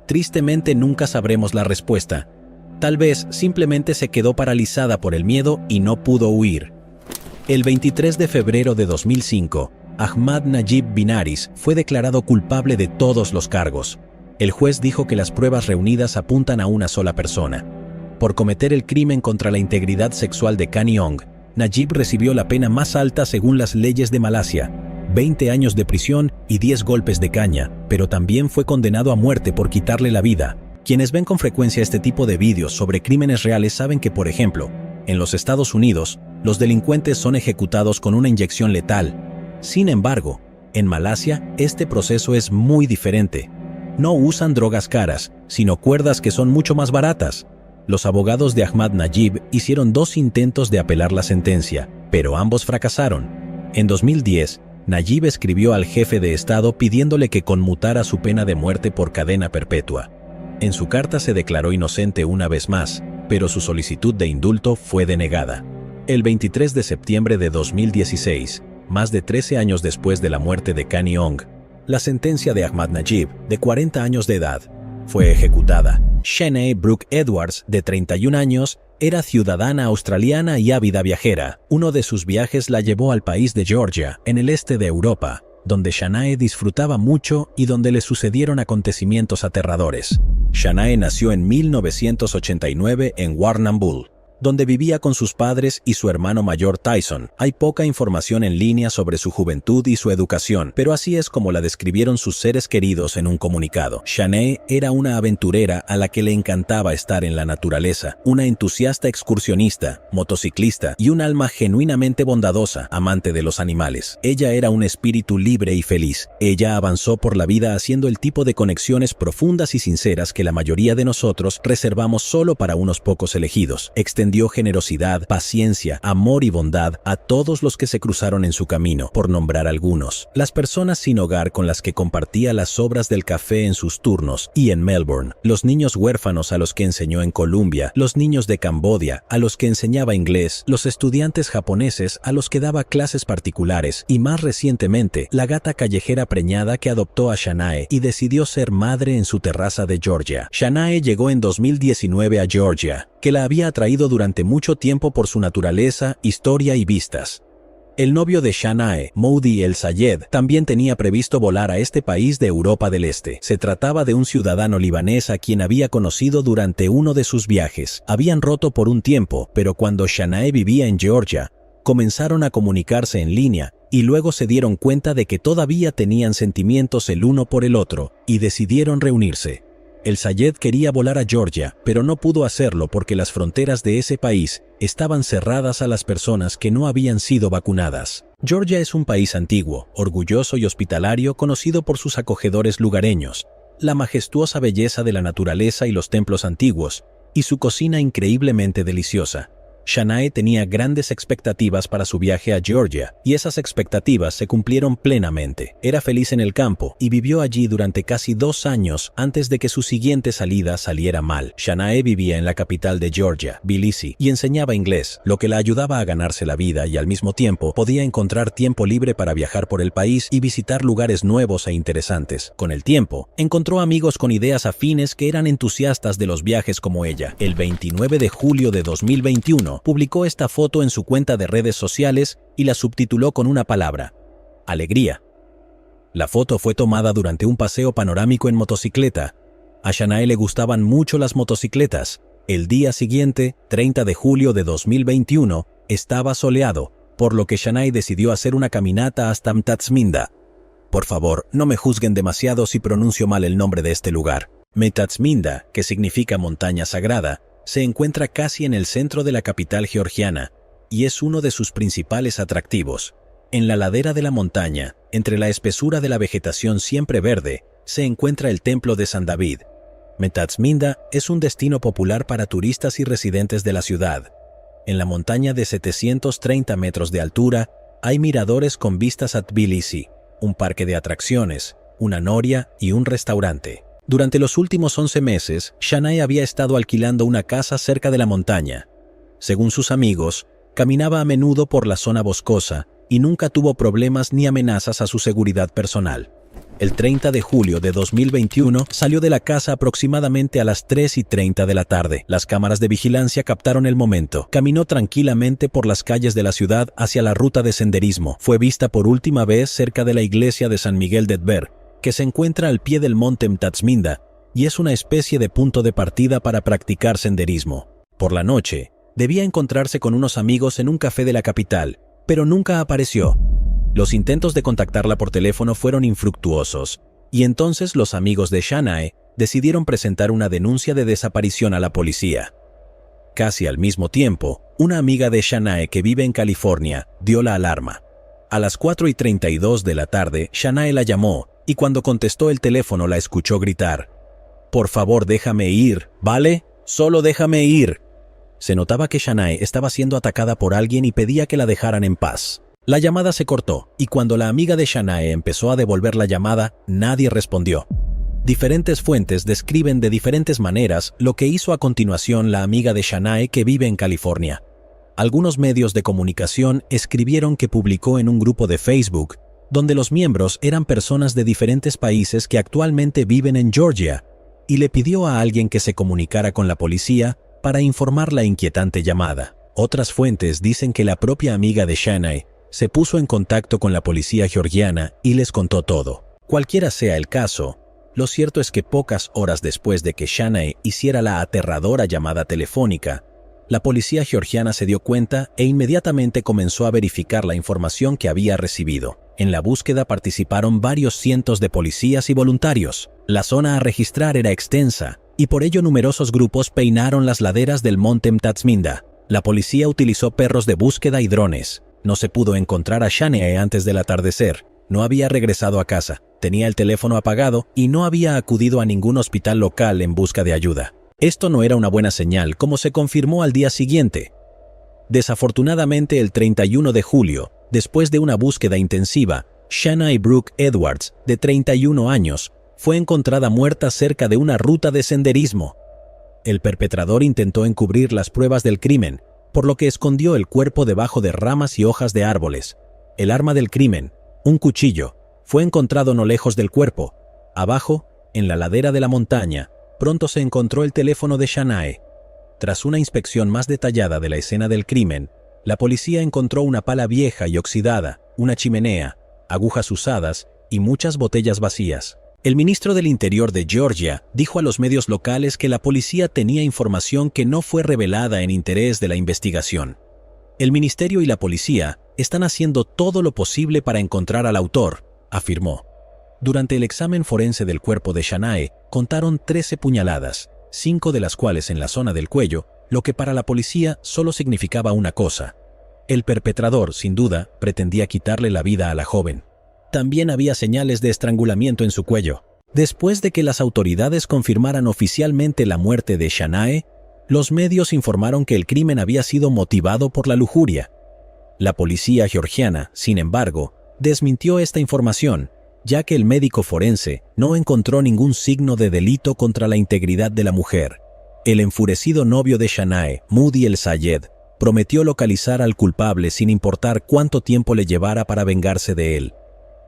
Tristemente nunca sabremos la respuesta. Tal vez simplemente se quedó paralizada por el miedo y no pudo huir. El 23 de febrero de 2005, Ahmad Najib Binaris fue declarado culpable de todos los cargos. El juez dijo que las pruebas reunidas apuntan a una sola persona. Por cometer el crimen contra la integridad sexual de Kani-on, Najib recibió la pena más alta según las leyes de Malasia, 20 años de prisión y 10 golpes de caña, pero también fue condenado a muerte por quitarle la vida. Quienes ven con frecuencia este tipo de vídeos sobre crímenes reales saben que, por ejemplo, en los Estados Unidos, los delincuentes son ejecutados con una inyección letal. Sin embargo, en Malasia, este proceso es muy diferente. No usan drogas caras, sino cuerdas que son mucho más baratas. Los abogados de Ahmad Najib hicieron 2 intentos de apelar la sentencia, pero ambos fracasaron. En 2010, Najib escribió al jefe de Estado pidiéndole que conmutara su pena de muerte por cadena perpetua. En su carta se declaró inocente una vez más, pero su solicitud de indulto fue denegada. El 23 de septiembre de 2016, más de 13 años después de la muerte de Kani Ong, la sentencia de Ahmad Najib, de 40 años de edad, fue ejecutada. Shanae Brooke Edwards, de 31 años, era ciudadana australiana y ávida viajera. Uno de sus viajes la llevó al país de Georgia, en el este de Europa, donde Shanae disfrutaba mucho y donde le sucedieron acontecimientos aterradores. Shanae nació en 1989 en Warrnambool, donde vivía con sus padres y su hermano mayor Tyson. Hay poca información en línea sobre su juventud y su educación, pero así es como la describieron sus seres queridos en un comunicado. Shanae era una aventurera a la que le encantaba estar en la naturaleza, una entusiasta excursionista, motociclista y un alma genuinamente bondadosa, amante de los animales. Ella era un espíritu libre y feliz. Ella avanzó por la vida haciendo el tipo de conexiones profundas y sinceras que la mayoría de nosotros reservamos solo para unos pocos elegidos. Extendió generosidad, paciencia, amor y bondad a todos los que se cruzaron en su camino, por nombrar algunos. Las personas sin hogar con las que compartía las sobras del café en sus turnos y en Melbourne, los niños huérfanos a los que enseñó en Colombia, los niños de Camboya a los que enseñaba inglés, los estudiantes japoneses a los que daba clases particulares y más recientemente, la gata callejera preñada que adoptó a Shanae y decidió ser madre en su terraza de Georgia. Shanae llegó en 2019 a Georgia, que la había atraído durante mucho tiempo por su naturaleza, historia y vistas. El novio de Shanae, Moudi El Sayed, también tenía previsto volar a este país de Europa del Este. Se trataba de un ciudadano libanés a quien había conocido durante uno de sus viajes. Habían roto por un tiempo, pero cuando Shanae vivía en Georgia, comenzaron a comunicarse en línea y luego se dieron cuenta de que todavía tenían sentimientos el uno por el otro y decidieron reunirse. El Sayed quería volar a Georgia, pero no pudo hacerlo porque las fronteras de ese país estaban cerradas a las personas que no habían sido vacunadas. Georgia es un país antiguo, orgulloso y hospitalario, conocido por sus acogedores lugareños, la majestuosa belleza de la naturaleza y los templos antiguos, y su cocina increíblemente deliciosa. Shanae tenía grandes expectativas para su viaje a Georgia, y esas expectativas se cumplieron plenamente. Era feliz en el campo y vivió allí durante casi 2 años antes de que su siguiente salida saliera mal. Shanae vivía en la capital de Georgia, Tbilisi, y enseñaba inglés, lo que la ayudaba a ganarse la vida y al mismo tiempo podía encontrar tiempo libre para viajar por el país y visitar lugares nuevos e interesantes. Con el tiempo, encontró amigos con ideas afines que eran entusiastas de los viajes como ella. El 29 de julio de 2021, publicó esta foto en su cuenta de redes sociales y la subtituló con una palabra: alegría. La foto fue tomada durante un paseo panorámico en motocicleta. A Shanae le gustaban mucho las motocicletas. El día siguiente, 30 de julio de 2021, estaba soleado, por lo que Shanae decidió hacer una caminata hasta Mtatsminda. Por favor, no me juzguen demasiado si pronuncio mal el nombre de este lugar. Mtatsminda, que significa montaña sagrada, se encuentra casi en el centro de la capital georgiana y es uno de sus principales atractivos. En la ladera de la montaña, entre la espesura de la vegetación siempre verde, se encuentra el templo de San David. Mtatsminda es un destino popular para turistas y residentes de la ciudad. En la montaña de 730 metros de altura hay miradores con vistas a Tbilisi, un parque de atracciones, una noria y un restaurante. Durante los últimos 11 meses, Shanae había estado alquilando una casa cerca de la montaña. Según sus amigos, caminaba a menudo por la zona boscosa y nunca tuvo problemas ni amenazas a su seguridad personal. El 30 de julio de 2021 salió de la casa aproximadamente a las 3:30 de la tarde. Las cámaras de vigilancia captaron el momento. Caminó tranquilamente por las calles de la ciudad hacia la ruta de senderismo. Fue vista por última vez cerca de la iglesia de San Miguel de Tver, que se encuentra al pie del monte Mtatsminda y es una especie de punto de partida para practicar senderismo. Por la noche, debía encontrarse con unos amigos en un café de la capital, pero nunca apareció. Los intentos de contactarla por teléfono fueron infructuosos, y entonces los amigos de Shanae decidieron presentar una denuncia de desaparición a la policía. Casi al mismo tiempo, una amiga de Shanae que vive en California dio la alarma. A las 4:32 de la tarde, Shanae la llamó, y cuando contestó el teléfono la escuchó gritar: «Por favor, déjame ir, ¿vale? Solo déjame ir». Se notaba que Shanae estaba siendo atacada por alguien y pedía que la dejaran en paz. La llamada se cortó, y cuando la amiga de Shanae empezó a devolver la llamada, nadie respondió. Diferentes fuentes describen de diferentes maneras lo que hizo a continuación la amiga de Shanae que vive en California. Algunos medios de comunicación escribieron que publicó en un grupo de Facebook, donde los miembros eran personas de diferentes países que actualmente viven en Georgia, y le pidió a alguien que se comunicara con la policía para informar la inquietante llamada. Otras fuentes dicen que la propia amiga de Shanae se puso en contacto con la policía georgiana y les contó todo. Cualquiera sea el caso, lo cierto es que pocas horas después de que Shanae hiciera la aterradora llamada telefónica, la policía georgiana se dio cuenta e inmediatamente comenzó a verificar la información que había recibido. En la búsqueda participaron varios cientos de policías y voluntarios. La zona a registrar era extensa y por ello numerosos grupos peinaron las laderas del monte Mtatsminda. La policía utilizó perros de búsqueda y drones. No se pudo encontrar a Shanae antes del atardecer. No había regresado a casa, tenía el teléfono apagado y no había acudido a ningún hospital local en busca de ayuda. Esto no era una buena señal, como se confirmó al día siguiente. Desafortunadamente, el 31 de julio, después de una búsqueda intensiva, Shanae Brooke Edwards, de 31 años, fue encontrada muerta cerca de una ruta de senderismo. El perpetrador intentó encubrir las pruebas del crimen, por lo que escondió el cuerpo debajo de ramas y hojas de árboles. El arma del crimen, un cuchillo, fue encontrado no lejos del cuerpo. Abajo, en la ladera de la montaña, pronto se encontró el teléfono de Shanae. Tras una inspección más detallada de la escena del crimen, la policía encontró una pala vieja y oxidada, una chimenea, agujas usadas y muchas botellas vacías. El ministro del Interior de Georgia dijo a los medios locales que la policía tenía información que no fue revelada en interés de la investigación. El ministerio y la policía están haciendo todo lo posible para encontrar al autor, afirmó. Durante el examen forense del cuerpo de Shanae, contaron 13 puñaladas, 5 de las cuales en la zona del cuello, lo que para la policía solo significaba una cosa. El perpetrador, sin duda, pretendía quitarle la vida a la joven. También había señales de estrangulamiento en su cuello. Después de que las autoridades confirmaran oficialmente la muerte de Shanae, los medios informaron que el crimen había sido motivado por la lujuria. La policía georgiana, sin embargo, desmintió esta información, ya que el médico forense no encontró ningún signo de delito contra la integridad de la mujer. El enfurecido novio de Shanae, Moody El Sayed, prometió localizar al culpable sin importar cuánto tiempo le llevara para vengarse de él.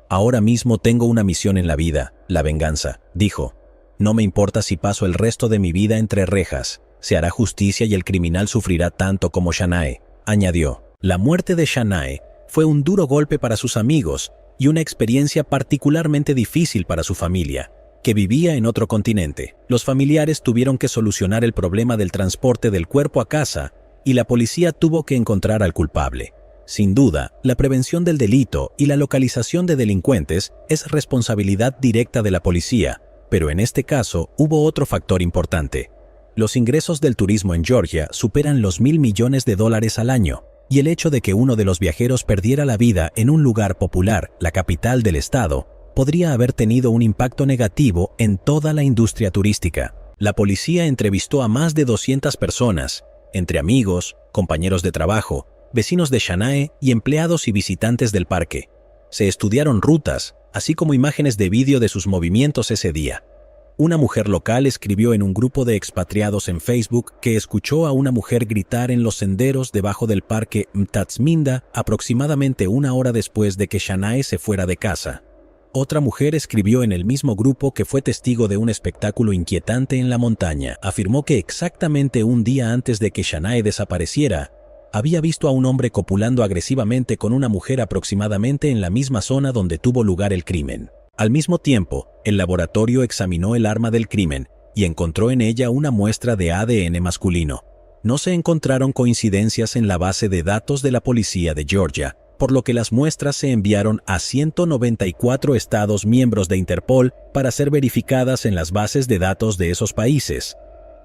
Ahora mismo tengo una misión en la vida, la venganza, dijo. No me importa si paso el resto de mi vida entre rejas, se hará justicia y el criminal sufrirá tanto como Shanae, añadió. La muerte de Shanae fue un duro golpe para sus amigos y una experiencia particularmente difícil para su familia, que vivía en otro continente. Los familiares tuvieron que solucionar el problema del transporte del cuerpo a casa y la policía tuvo que encontrar al culpable. Sin duda, la prevención del delito y la localización de delincuentes es responsabilidad directa de la policía, pero en este caso hubo otro factor importante. Los ingresos del turismo en Georgia superan los $1.000 millones al año. Y el hecho de que uno de los viajeros perdiera la vida en un lugar popular, la capital del estado, podría haber tenido un impacto negativo en toda la industria turística. La policía entrevistó a más de 200 personas, entre amigos, compañeros de trabajo, vecinos de Shanae y empleados y visitantes del parque. Se estudiaron rutas, así como imágenes de vídeo de sus movimientos ese día. Una mujer local escribió en un grupo de expatriados en Facebook que escuchó a una mujer gritar en los senderos debajo del parque Mtatsminda aproximadamente una hora después de que Shanae se fuera de casa. Otra mujer escribió en el mismo grupo que fue testigo de un espectáculo inquietante en la montaña. Afirmó que exactamente un día antes de que Shanae desapareciera, había visto a un hombre copulando agresivamente con una mujer aproximadamente en la misma zona donde tuvo lugar el crimen. Al mismo tiempo, el laboratorio examinó el arma del crimen y encontró en ella una muestra de ADN masculino. No se encontraron coincidencias en la base de datos de la policía de Georgia, por lo que las muestras se enviaron a 194 estados miembros de Interpol para ser verificadas en las bases de datos de esos países.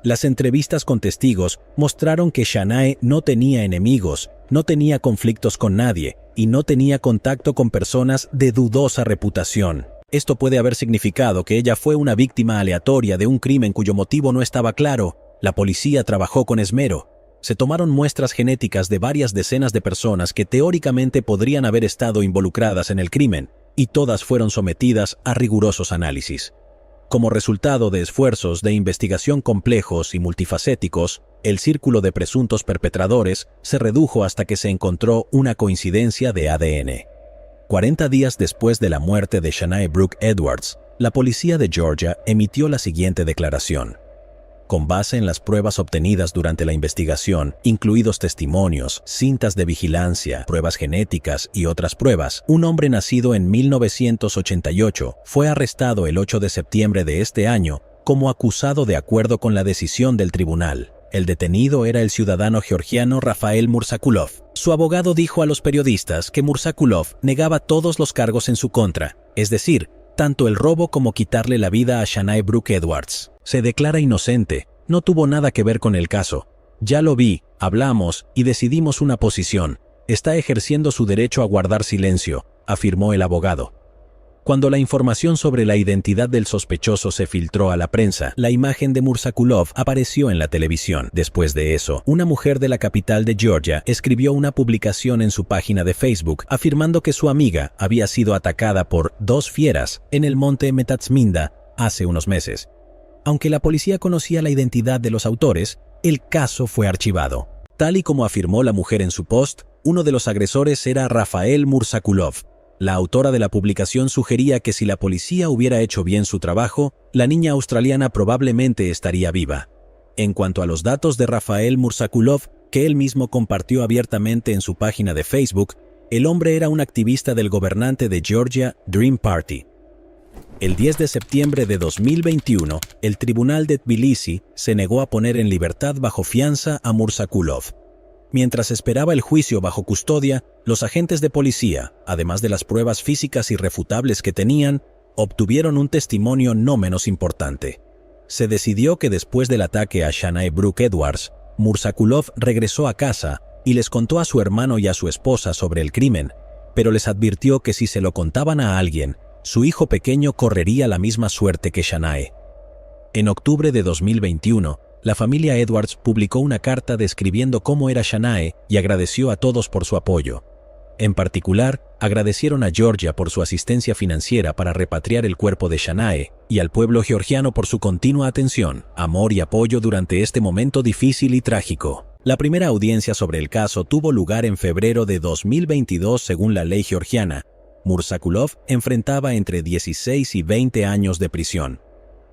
Las entrevistas con testigos mostraron que Shanae no tenía enemigos, no tenía conflictos con nadie y no tenía contacto con personas de dudosa reputación. Esto puede haber significado que ella fue una víctima aleatoria de un crimen cuyo motivo no estaba claro. La policía trabajó con esmero. Se tomaron muestras genéticas de varias decenas de personas que teóricamente podrían haber estado involucradas en el crimen, y todas fueron sometidas a rigurosos análisis. Como resultado de esfuerzos de investigación complejos y multifacéticos, El círculo de presuntos perpetradores se redujo hasta que se encontró una coincidencia de ADN. 40 días después de la muerte de Shanae Brooke Edwards, la policía de Georgia emitió la siguiente declaración. Con base en las pruebas obtenidas durante la investigación, incluidos testimonios, cintas de vigilancia, pruebas genéticas y otras pruebas, un hombre nacido en 1988 fue arrestado el 8 de septiembre de este año como acusado de acuerdo con la decisión del tribunal. El detenido era el ciudadano georgiano Rafael Murzakulov. Su abogado dijo a los periodistas que Murzakulov negaba todos los cargos en su contra, es decir, tanto el robo como quitarle la vida a Shanae Brooke Edwards. Se declara inocente, no tuvo nada que ver con el caso. Ya lo vi, hablamos y decidimos una posición. Está ejerciendo su derecho a guardar silencio, afirmó el abogado. Cuando la información sobre la identidad del sospechoso se filtró a la prensa, la imagen de Murzakulov apareció en la televisión. Después de eso, una mujer de la capital de Georgia escribió una publicación en su página de Facebook afirmando que su amiga había sido atacada por 2 fieras en el monte Metatsminda hace unos meses. Aunque la policía conocía la identidad de los autores, el caso fue archivado. Tal y como afirmó la mujer en su post, uno de los agresores era Rafael Murzakulov. La autora de la publicación sugería que si la policía hubiera hecho bien su trabajo, la niña australiana probablemente estaría viva. En cuanto a los datos de Rafael Murzakulov, que él mismo compartió abiertamente en su página de Facebook, el hombre era un activista del gobernante de Georgia, Dream Party. El 10 de septiembre de 2021, el tribunal de Tbilisi se negó a poner en libertad bajo fianza a Murzakulov. Mientras esperaba el juicio bajo custodia, los agentes de policía, además de las pruebas físicas irrefutables que tenían, obtuvieron un testimonio no menos importante. Se decidió que después del ataque a Shanae Brooke Edwards, Murzakulov regresó a casa y les contó a su hermano y a su esposa sobre el crimen, pero les advirtió que si se lo contaban a alguien, su hijo pequeño correría la misma suerte que Shanae. En octubre de 2021, la familia Edwards publicó una carta describiendo cómo era Shanae y agradeció a todos por su apoyo. En particular, agradecieron a Georgia por su asistencia financiera para repatriar el cuerpo de Shanae y al pueblo georgiano por su continua atención, amor y apoyo durante este momento difícil y trágico. La primera audiencia sobre el caso tuvo lugar en febrero de 2022 según la ley georgiana. Murzakulov enfrentaba entre 16 y 20 años de prisión.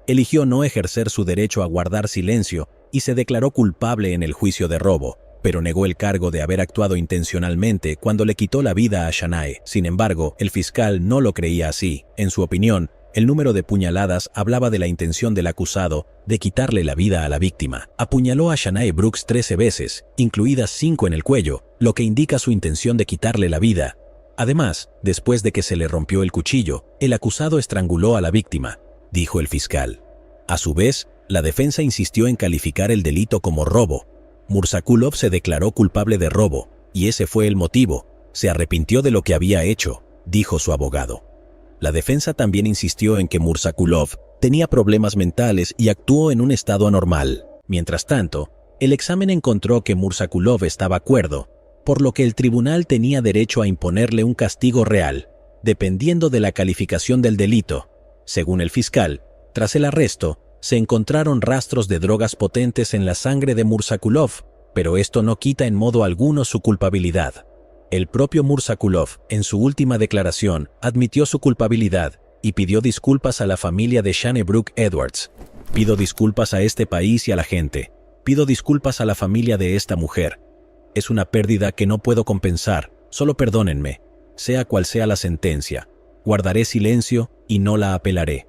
Eligió no ejercer su derecho a guardar silencio y se declaró culpable en el juicio de robo, pero negó el cargo de haber actuado intencionalmente cuando le quitó la vida a Shanae. Sin embargo, el fiscal no lo creía así. En su opinión, el número de puñaladas hablaba de la intención del acusado de quitarle la vida a la víctima. Apuñaló a Shanae Brooks 13 veces, incluidas 5 en el cuello, lo que indica su intención de quitarle la vida. Además, después de que se le rompió el cuchillo, el acusado estranguló a la víctima, dijo el fiscal. A su vez, la defensa insistió en calificar el delito como robo. Murzakulov se declaró culpable de robo, y ese fue el motivo. Se arrepintió de lo que había hecho, dijo su abogado. La defensa también insistió en que Murzakulov tenía problemas mentales y actuó en un estado anormal. Mientras tanto, el examen encontró que Murzakulov estaba cuerdo, por lo que el tribunal tenía derecho a imponerle un castigo real, dependiendo de la calificación del delito. Según el fiscal, tras el arresto, se encontraron rastros de drogas potentes en la sangre de Murzakulov, pero esto no quita en modo alguno su culpabilidad. El propio Murzakulov, en su última declaración, admitió su culpabilidad y pidió disculpas a la familia de Shanae Brooke Edwards. Pido disculpas a este país y a la gente. Pido disculpas a la familia de esta mujer. Es una pérdida que no puedo compensar, solo perdónenme. Sea cual sea la sentencia, guardaré silencio y no la apelaré.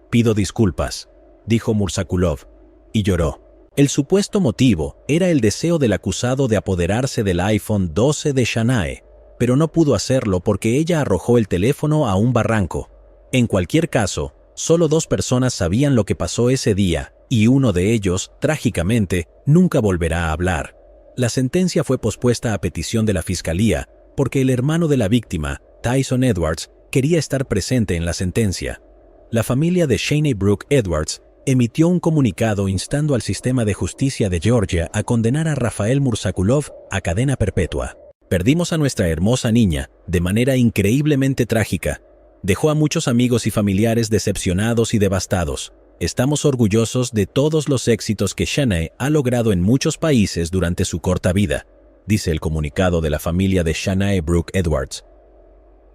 Pido disculpas, dijo Murzakulov, y lloró. El supuesto motivo era el deseo del acusado de apoderarse del iPhone 12 de Shanae, pero no pudo hacerlo porque ella arrojó el teléfono a un barranco. En cualquier caso, solo 2 personas sabían lo que pasó ese día, y uno de ellos, trágicamente, nunca volverá a hablar. La sentencia fue pospuesta a petición de la fiscalía, porque el hermano de la víctima, Tyson Edwards, quería estar presente en la sentencia. La familia de Shanae Brooke Edwards emitió un comunicado instando al sistema de justicia de Georgia a condenar a Rafael Murzakulov a cadena perpetua. Perdimos a nuestra hermosa niña de manera increíblemente trágica. Dejó a muchos amigos y familiares decepcionados y devastados. Estamos orgullosos de todos los éxitos que Shanae ha logrado en muchos países durante su corta vida, dice el comunicado de la familia de Shanae Brooke Edwards.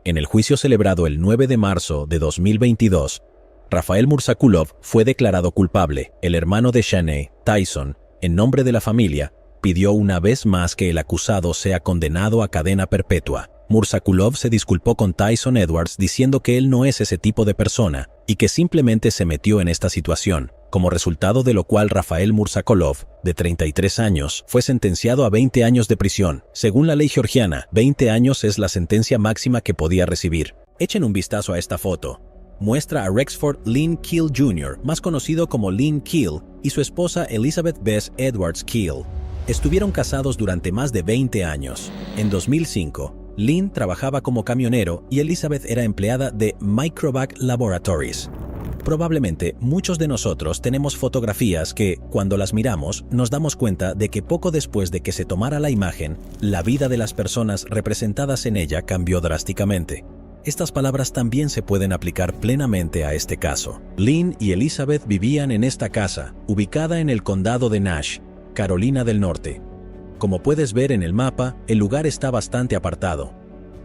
En el juicio celebrado el 9 de marzo de 2022, Rafael Murzakulov fue declarado culpable. El hermano de Shanae, Tyson, en nombre de la familia, pidió una vez más que el acusado sea condenado a cadena perpetua. Murzakulov se disculpó con Tyson Edwards diciendo que él no es ese tipo de persona y que simplemente se metió en esta situación, como resultado de lo cual Rafael Murzakulov, de 33 años, fue sentenciado a 20 años de prisión. Según la ley georgiana, 20 años es la sentencia máxima que podía recibir. Echen un vistazo a esta foto. Muestra a Rexford Lynn Keel Jr., más conocido como Lynn Keel, y su esposa Elizabeth Bess Edwards Keel. Estuvieron casados durante más de 20 años. En 2005, Lynn trabajaba como camionero y Elizabeth era empleada de Microvac Laboratories. Probablemente muchos de nosotros tenemos fotografías que, cuando las miramos, nos damos cuenta de que poco después de que se tomara la imagen, la vida de las personas representadas en ella cambió drásticamente. Estas palabras también se pueden aplicar plenamente a este caso. Lynn y Elizabeth vivían en esta casa, ubicada en el condado de Nash, Carolina del Norte. Como puedes ver en el mapa, el lugar está bastante apartado.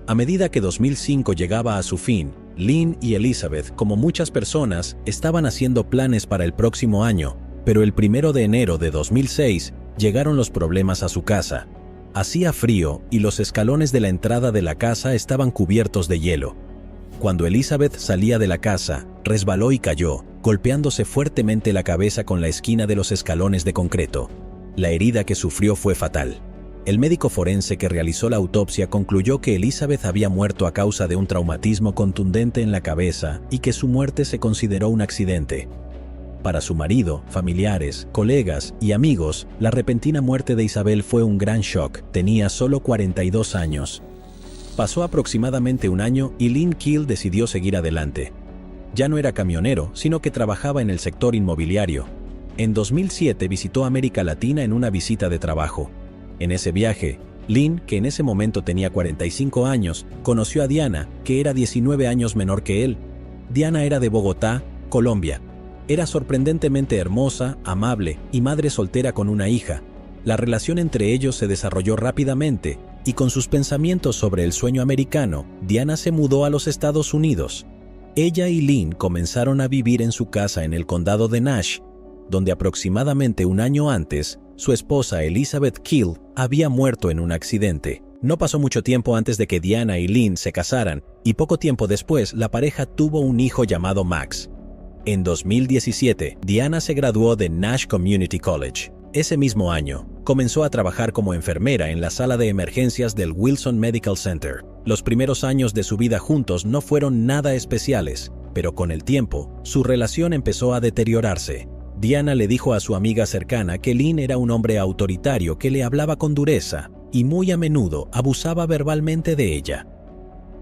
A medida que 2005 llegaba a su fin, Lynn y Elizabeth, como muchas personas, estaban haciendo planes para el próximo año, pero el 1 de enero de 2006 llegaron los problemas a su casa. Hacía frío y los escalones de la entrada de la casa estaban cubiertos de hielo. Cuando Elizabeth salía de la casa, resbaló y cayó, golpeándose fuertemente la cabeza con la esquina de los escalones de concreto. La herida que sufrió fue fatal. El médico forense que realizó la autopsia concluyó que Elizabeth había muerto a causa de un traumatismo contundente en la cabeza y que su muerte se consideró un accidente. Para su marido, familiares, colegas y amigos, la repentina muerte de Isabel fue un gran shock. Tenía solo 42 años. Pasó aproximadamente un año y Lynn Keel decidió seguir adelante. Ya no era camionero, sino que trabajaba en el sector inmobiliario. En 2007 visitó América Latina en una visita de trabajo. En ese viaje, Lynn, que en ese momento tenía 45 años, conoció a Diana, que era 19 años menor que él. Diana era de Bogotá, Colombia. Era sorprendentemente hermosa, amable y madre soltera con una hija. La relación entre ellos se desarrolló rápidamente y con sus pensamientos sobre el sueño americano, Diana se mudó a los Estados Unidos. Ella y Lynn comenzaron a vivir en su casa en el condado de Nash, donde aproximadamente un año antes, su esposa Elizabeth Keel había muerto en un accidente. No pasó mucho tiempo antes de que Diana y Lynn se casaran, y poco tiempo después la pareja tuvo un hijo llamado Max. En 2017, Diana se graduó de Nash Community College. Ese mismo año, comenzó a trabajar como enfermera en la sala de emergencias del Wilson Medical Center. Los primeros años de su vida juntos no fueron nada especiales, pero con el tiempo, su relación empezó a deteriorarse. Diana le dijo a su amiga cercana que Lynn era un hombre autoritario que le hablaba con dureza y muy a menudo abusaba verbalmente de ella.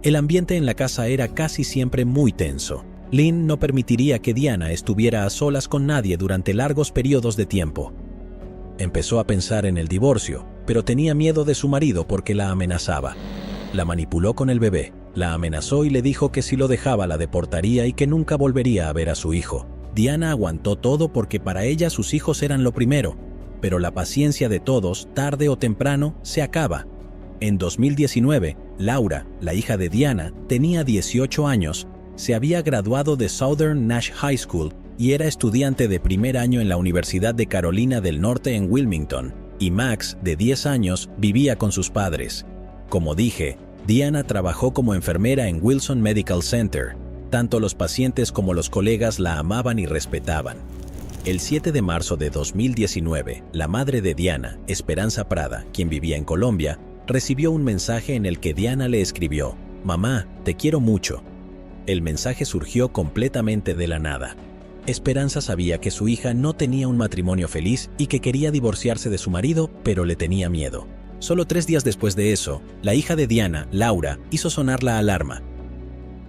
El ambiente en la casa era casi siempre muy tenso. Lynn no permitiría que Diana estuviera a solas con nadie durante largos periodos de tiempo. Empezó a pensar en el divorcio, pero tenía miedo de su marido porque la amenazaba. La manipuló con el bebé, la amenazó y le dijo que si lo dejaba la deportaría y que nunca volvería a ver a su hijo. Diana aguantó todo porque para ella sus hijos eran lo primero, pero la paciencia de todos, tarde o temprano, se acaba. En 2019, Laura, la hija de Diana, tenía 18 años, se había graduado de Southern Nash High School y era estudiante de primer año en la Universidad de Carolina del Norte en Wilmington, y Max, de 10 años, vivía con sus padres. Como dije, Diana trabajó como enfermera en Wilson Medical Center. Tanto los pacientes como los colegas la amaban y respetaban. El 7 de marzo de 2019, la madre de Diana, Esperanza Prada, quien vivía en Colombia, recibió un mensaje en el que Diana le escribió: «Mamá, te quiero mucho». El mensaje surgió completamente de la nada. Esperanza sabía que su hija no tenía un matrimonio feliz y que quería divorciarse de su marido, pero le tenía miedo. Solo 3 días después de eso, la hija de Diana, Laura, hizo sonar la alarma.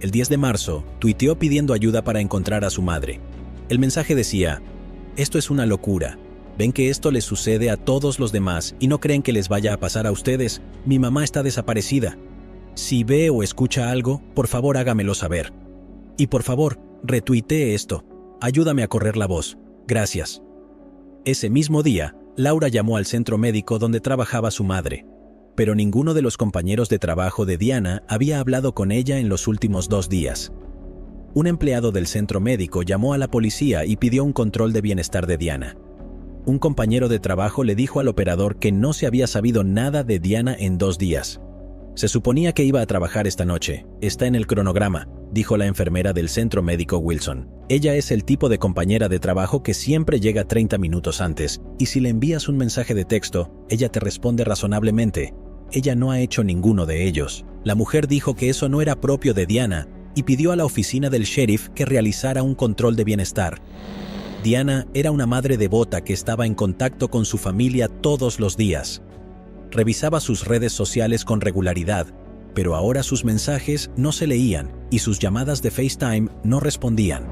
El 10 de marzo, tuiteó pidiendo ayuda para encontrar a su madre. El mensaje decía: «Esto es una locura. Ven que esto les sucede a todos los demás y no creen que les vaya a pasar a ustedes. Mi mamá está desaparecida. Si ve o escucha algo, por favor hágamelo saber. Y por favor, retuitee esto. ayúdame a correr la voz. Gracias. Ese mismo día, Laura llamó al centro médico donde trabajaba su madre, pero ninguno de los compañeros de trabajo de Diana había hablado con ella en los últimos 2 días. Un empleado del centro médico llamó a la policía y pidió un control de bienestar de Diana. Un compañero de trabajo le dijo al operador que no se había sabido nada de Diana en 2 días. Se suponía que iba a trabajar esta noche. Está en el cronograma, dijo la enfermera del centro médico Wilson. Ella es el tipo de compañera de trabajo que siempre llega 30 minutos antes, y si le envías un mensaje de texto, ella te responde razonablemente. Ella no ha hecho ninguno de ellos. La mujer dijo que eso no era propio de Diana y pidió a la oficina del sheriff que realizara un control de bienestar. Diana era una madre devota que estaba en contacto con su familia todos los días. Revisaba sus redes sociales con regularidad, pero ahora sus mensajes no se leían y sus llamadas de FaceTime no respondían.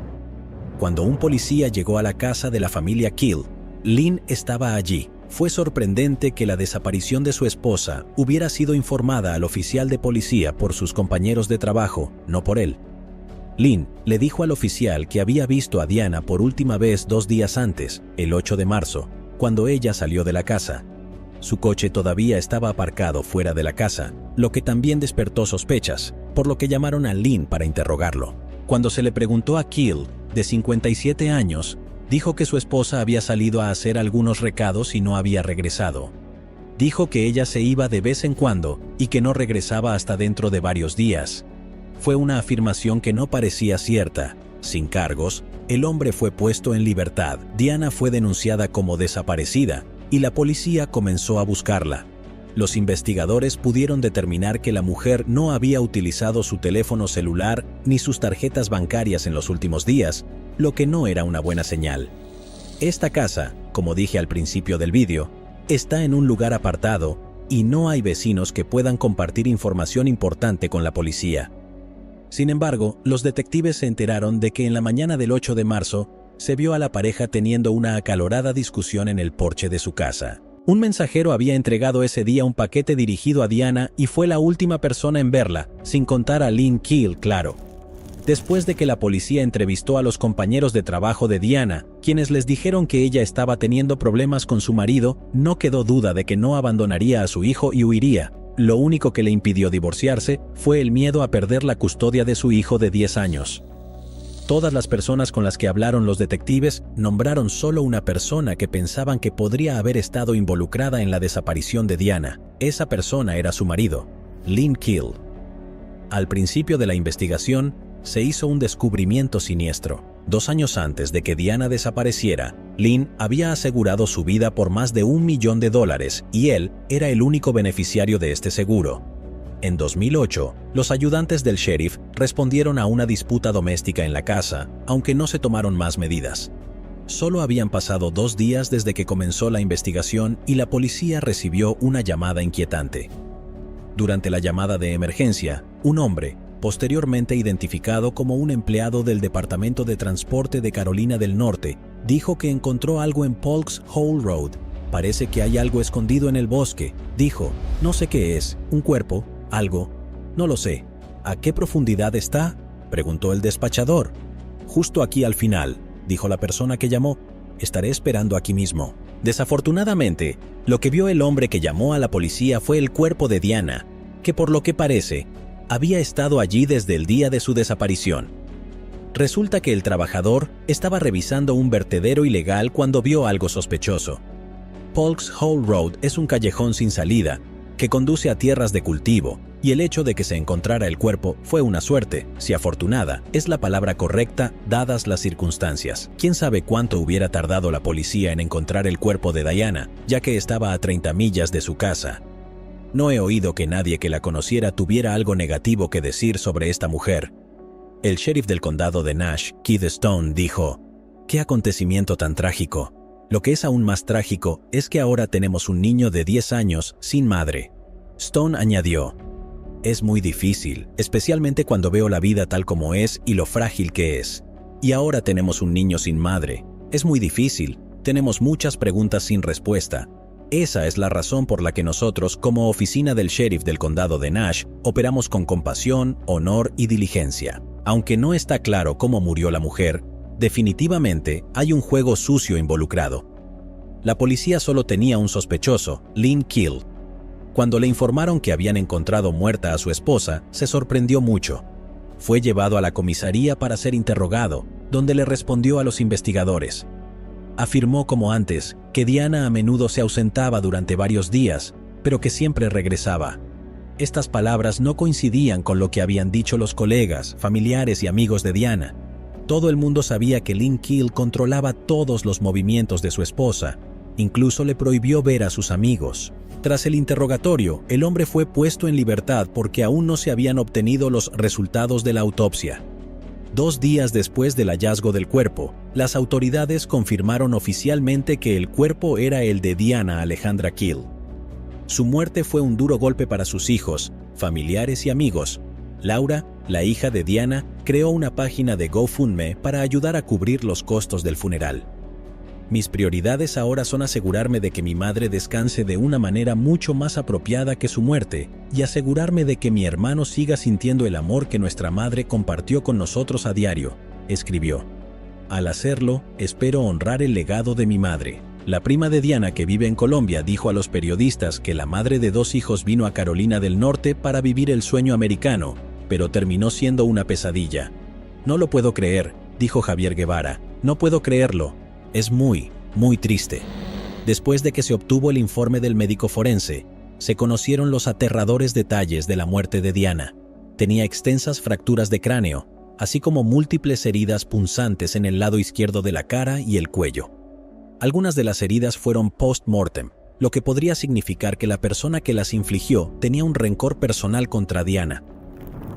Cuando un policía llegó a la casa de la familia Kill, Lynn estaba allí. Fue sorprendente que la desaparición de su esposa hubiera sido informada al oficial de policía por sus compañeros de trabajo, no por él. Lynn le dijo al oficial que había visto a Diana por última vez 2 días antes, el 8 de marzo, cuando ella salió de la casa. Su coche todavía estaba aparcado fuera de la casa, lo que también despertó sospechas, por lo que llamaron a Lynn para interrogarlo. Cuando se le preguntó a Kill, de 57 años, dijo que su esposa había salido a hacer algunos recados y no había regresado. Dijo que ella se iba de vez en cuando y que no regresaba hasta dentro de varios días. Fue una afirmación que no parecía cierta. Sin cargos, el hombre fue puesto en libertad. Diana fue denunciada como desaparecida y la policía comenzó a buscarla. Los investigadores pudieron determinar que la mujer no había utilizado su teléfono celular ni sus tarjetas bancarias en los últimos días, lo que no era una buena señal. Esta casa, como dije al principio del vídeo, está en un lugar apartado y no hay vecinos que puedan compartir información importante con la policía. Sin embargo, los detectives se enteraron de que en la mañana del 8 de marzo se vio a la pareja teniendo una acalorada discusión en el porche de su casa. Un mensajero había entregado ese día un paquete dirigido a Diana y fue la última persona en verla, sin contar a Lynn Kill, claro. Después de que la policía entrevistó a los compañeros de trabajo de Diana, quienes les dijeron que ella estaba teniendo problemas con su marido, no quedó duda de que no abandonaría a su hijo y huiría. Lo único que le impidió divorciarse fue el miedo a perder la custodia de su hijo de 10 años. Todas las personas con las que hablaron los detectives nombraron solo una persona que pensaban que podría haber estado involucrada en la desaparición de Diana. Esa persona era su marido, Lynn Kill. Al principio de la investigación, se hizo un descubrimiento siniestro. 2 años antes de que Diana desapareciera, Lynn había asegurado su vida por más de $1 millón y él era el único beneficiario de este seguro. En 2008, los ayudantes del sheriff respondieron a una disputa doméstica en la casa, aunque no se tomaron más medidas. Solo habían pasado 2 días desde que comenzó la investigación y la policía recibió una llamada inquietante. Durante la llamada de emergencia, un hombre, posteriormente identificado como un empleado del Departamento de Transporte de Carolina del Norte, dijo que encontró algo en Polk's Hole Road. Parece que hay algo escondido en el bosque, dijo. No sé qué es, un cuerpo, algo, no lo sé. ¿A qué profundidad está?, preguntó el despachador. Justo aquí al final, dijo la persona que llamó. Estaré esperando aquí mismo. Desafortunadamente, lo que vio el hombre que llamó a la policía fue el cuerpo de Diana, que por lo que parece, había estado allí desde el día de su desaparición. Resulta que el trabajador estaba revisando un vertedero ilegal cuando vio algo sospechoso. Polk's Hole Road es un callejón sin salida que conduce a tierras de cultivo, y el hecho de que se encontrara el cuerpo fue una suerte, si afortunada es la palabra correcta dadas las circunstancias. ¿Quién sabe cuánto hubiera tardado la policía en encontrar el cuerpo de Diana, ya que estaba a 30 millas de su casa? No he oído que nadie que la conociera tuviera algo negativo que decir sobre esta mujer. El sheriff del condado de Nash, Keith Stone, dijo: «¡Qué acontecimiento tan trágico! Lo que es aún más trágico es que ahora tenemos un niño de 10 años sin madre». Stone añadió: «Es muy difícil, especialmente cuando veo la vida tal como es y lo frágil que es. Y ahora tenemos un niño sin madre. Es muy difícil, tenemos muchas preguntas sin respuesta. Esa es la razón por la que nosotros, como oficina del sheriff del condado de Nash, operamos con compasión, honor y diligencia. Aunque no está claro cómo murió la mujer, Definitivamente hay un juego sucio involucrado. La policía solo tenía un sospechoso, Lynn Keel. Cuando le informaron que habían encontrado muerta a su esposa, se sorprendió mucho. Fue llevado a la comisaría para ser interrogado, donde le respondió a los investigadores. Afirmó como antes que Diana a menudo se ausentaba durante varios días, pero que siempre regresaba. Estas palabras no coincidían con lo que habían dicho los colegas, familiares y amigos de Diana. Todo el mundo sabía que Lynn Keel controlaba todos los movimientos de su esposa. Incluso le prohibió ver a sus amigos. Tras el interrogatorio, el hombre fue puesto en libertad porque aún no se habían obtenido los resultados de la autopsia. 2 días después del hallazgo del cuerpo, las autoridades confirmaron oficialmente que el cuerpo era el de Diana Alejandra Keel. Su muerte fue un duro golpe para sus hijos, familiares y amigos. Laura, la hija de Diana, creó una página de GoFundMe para ayudar a cubrir los costos del funeral. Mis prioridades ahora son asegurarme de que mi madre descanse de una manera mucho más apropiada que su muerte y asegurarme de que mi hermano siga sintiendo el amor que nuestra madre compartió con nosotros a diario, escribió. Al hacerlo, espero honrar el legado de mi madre. La prima de Diana, que vive en Colombia, dijo a los periodistas que la madre de 2 hijos vino a Carolina del Norte para vivir el sueño americano, pero terminó siendo una pesadilla. No lo puedo creer, dijo Javier Guevara. No puedo creerlo. Es muy, muy triste. Después de que se obtuvo el informe del médico forense, se conocieron los aterradores detalles de la muerte de Diana. Tenía extensas fracturas de cráneo, así como múltiples heridas punzantes en el lado izquierdo de la cara y el cuello. Algunas de las heridas fueron post-mortem, lo que podría significar que la persona que las infligió tenía un rencor personal contra Diana.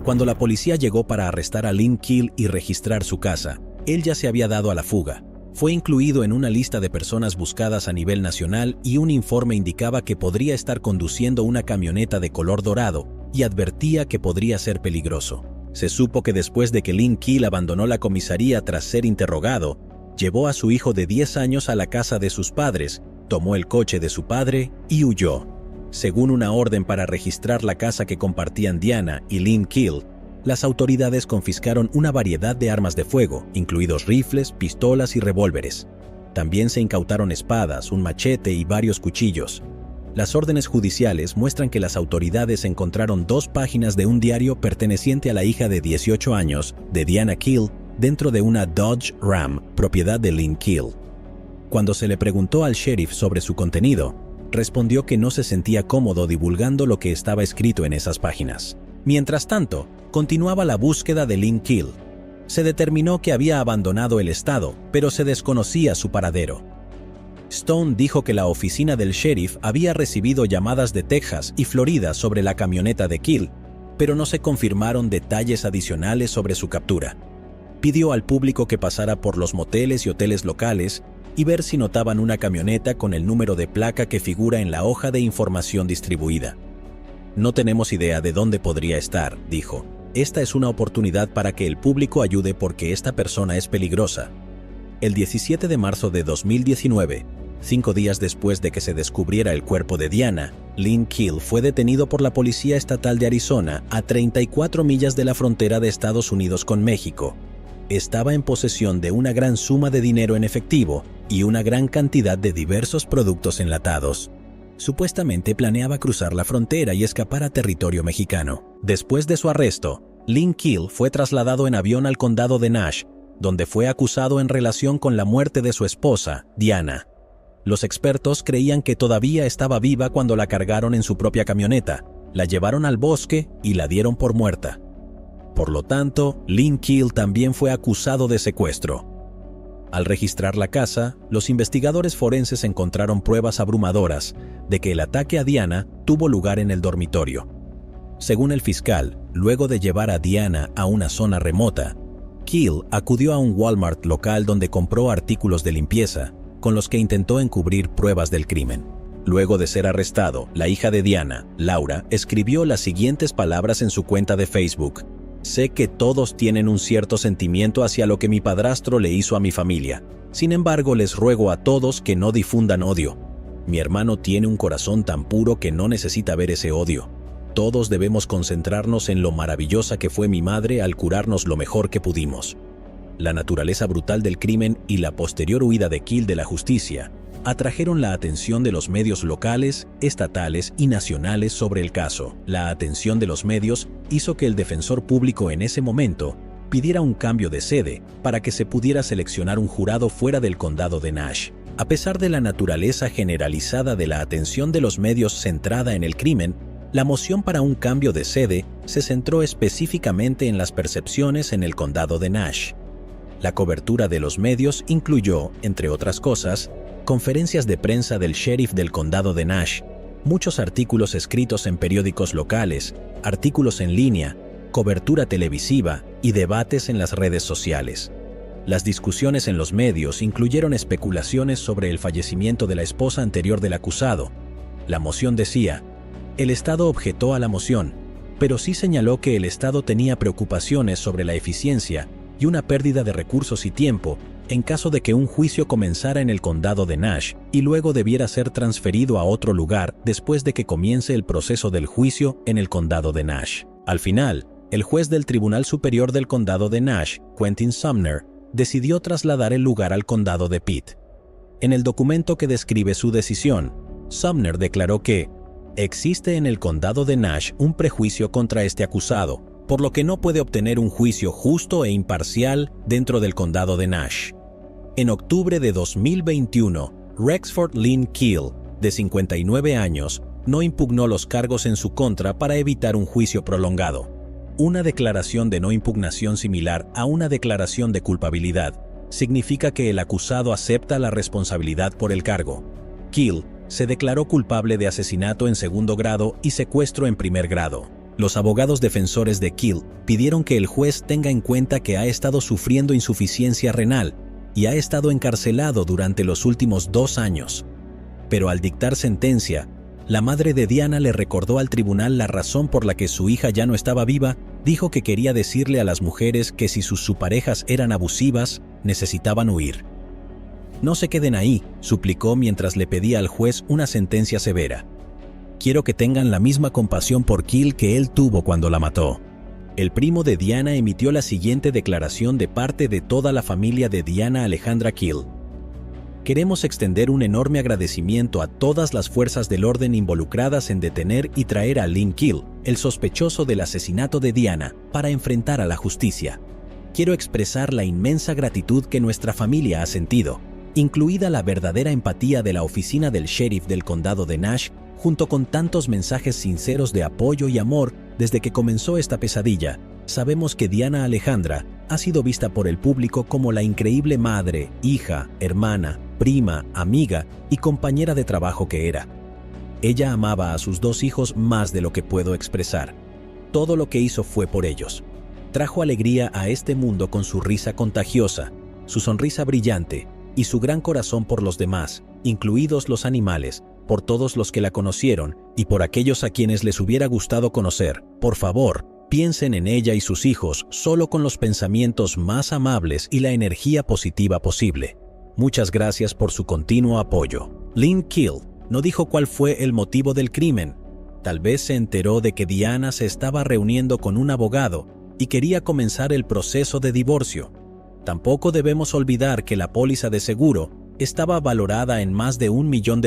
Cuando la policía llegó para arrestar a Lynn Keel y registrar su casa, él ya se había dado a la fuga. Fue incluido en una lista de personas buscadas a nivel nacional y un informe indicaba que podría estar conduciendo una camioneta de color dorado y advertía que podría ser peligroso. Se supo que después de que Lynn Keel abandonó la comisaría tras ser interrogado, llevó a su hijo de 10 años a la casa de sus padres, tomó el coche de su padre y huyó. Según una orden para registrar la casa que compartían Diana y Lynn Keel, las autoridades confiscaron una variedad de armas de fuego, incluidos rifles, pistolas y revólveres. También se incautaron espadas, un machete y varios cuchillos. Las órdenes judiciales muestran que las autoridades encontraron 2 páginas de un diario perteneciente a la hija de 18 años de Diana Keel dentro de una Dodge Ram, propiedad de Lynn Keel. Cuando se le preguntó al sheriff sobre su contenido, respondió que no se sentía cómodo divulgando lo que estaba escrito en esas páginas. Mientras tanto, continuaba la búsqueda de Lynn Keel. Se determinó que había abandonado el estado, pero se desconocía su paradero. Stone dijo que la oficina del sheriff había recibido llamadas de Texas y Florida sobre la camioneta de Keel, pero no se confirmaron detalles adicionales sobre su captura. Pidió al público que pasara por los moteles y hoteles locales y ver si notaban una camioneta con el número de placa que figura en la hoja de información distribuida. No tenemos idea de dónde podría estar, dijo. Esta es una oportunidad para que el público ayude porque esta persona es peligrosa. El 17 de marzo de 2019, 5 días después de que se descubriera el cuerpo de Diana, Lynn Keel fue detenido por la Policía Estatal de Arizona a 34 millas de la frontera de Estados Unidos con México. Estaba en posesión de una gran suma de dinero en efectivo y una gran cantidad de diversos productos enlatados. Supuestamente planeaba cruzar la frontera y escapar a territorio mexicano. Después de su arresto, Lynn Keel fue trasladado en avión al condado de Nash, donde fue acusado en relación con la muerte de su esposa, Diana. Los expertos creían que todavía estaba viva cuando la cargaron en su propia camioneta, la llevaron al bosque y la dieron por muerta. Por lo tanto, Lynn Keel también fue acusado de secuestro. Al registrar la casa, los investigadores forenses encontraron pruebas abrumadoras de que el ataque a Diana tuvo lugar en el dormitorio. Según el fiscal, luego de llevar a Diana a una zona remota, Keel acudió a un Walmart local donde compró artículos de limpieza, con los que intentó encubrir pruebas del crimen. Luego de ser arrestado, la hija de Diana, Laura, escribió las siguientes palabras en su cuenta de Facebook: «Sé que todos tienen un cierto sentimiento hacia lo que mi padrastro le hizo a mi familia. Sin embargo, les ruego a todos que no difundan odio. Mi hermano tiene un corazón tan puro que no necesita ver ese odio. Todos debemos concentrarnos en lo maravillosa que fue mi madre al curarnos lo mejor que pudimos». La naturaleza brutal del crimen y la posterior huida de Keel de la justicia atrajeron la atención de los medios locales, estatales y nacionales sobre el caso. La atención de los medios hizo que el defensor público en ese momento pidiera un cambio de sede para que se pudiera seleccionar un jurado fuera del condado de Nash. A pesar de la naturaleza generalizada de la atención de los medios centrada en el crimen, la moción para un cambio de sede se centró específicamente en las percepciones en el condado de Nash. La cobertura de los medios incluyó, entre otras cosas, conferencias de prensa del sheriff del condado de Nash, muchos artículos escritos en periódicos locales, artículos en línea, cobertura televisiva y debates en las redes sociales. Las discusiones en los medios incluyeron especulaciones sobre el fallecimiento de la esposa anterior del acusado. La moción decía: el Estado objetó a la moción, pero sí señaló que el Estado tenía preocupaciones sobre la eficiencia y una pérdida de recursos y tiempo en caso de que un juicio comenzara en el condado de Nash y luego debiera ser transferido a otro lugar después de que comience el proceso del juicio en el condado de Nash. Al final, el juez del Tribunal Superior del Condado de Nash, Quentin Sumner, decidió trasladar el lugar al condado de Pitt. En el documento que describe su decisión, Sumner declaró que existe en el condado de Nash un prejuicio contra este acusado, por lo que no puede obtener un juicio justo e imparcial dentro del condado de Nash. En octubre de 2021, Rexford Lynn Keel, de 59 años, no impugnó los cargos en su contra para evitar un juicio prolongado. Una declaración de no impugnación similar a una declaración de culpabilidad significa que el acusado acepta la responsabilidad por el cargo. Keel se declaró culpable de asesinato en segundo grado y secuestro en primer grado. Los abogados defensores de Keel pidieron que el juez tenga en cuenta que ha estado sufriendo insuficiencia renal y ha estado encarcelado durante los últimos 2 años. Pero al dictar sentencia, la madre de Diana le recordó al tribunal la razón por la que su hija ya no estaba viva. Dijo que quería decirle a las mujeres que si sus parejas eran abusivas, necesitaban huir. No se queden ahí, suplicó mientras le pedía al juez una sentencia severa. Quiero que tengan la misma compasión por Keel que él tuvo cuando la mató. El primo de Diana emitió la siguiente declaración de parte de toda la familia de Diana Alejandra Keel. Queremos extender un enorme agradecimiento a todas las fuerzas del orden involucradas en detener y traer a Lynn Keel, el sospechoso del asesinato de Diana, para enfrentar a la justicia. Quiero expresar la inmensa gratitud que nuestra familia ha sentido, incluida la verdadera empatía de la oficina del sheriff del condado de Nash, junto con tantos mensajes sinceros de apoyo y amor desde que comenzó esta pesadilla. Sabemos que Diana Alejandra ha sido vista por el público como la increíble madre, hija, hermana, prima, amiga y compañera de trabajo que era. Ella amaba a sus 2 hijos más de lo que puedo expresar. Todo lo que hizo fue por ellos. Trajo alegría a este mundo con su risa contagiosa, su sonrisa brillante y su gran corazón por los demás, incluidos los animales, por todos los que la conocieron y por aquellos a quienes les hubiera gustado conocer. Por favor, piensen en ella y sus hijos solo con los pensamientos más amables y la energía positiva posible. Muchas gracias por su continuo apoyo. Lynn Keel no dijo cuál fue el motivo del crimen. Tal vez se enteró de que Diana se estaba reuniendo con un abogado y quería comenzar el proceso de divorcio. Tampoco debemos olvidar que la póliza de seguro estaba valorada en más de $1 millón.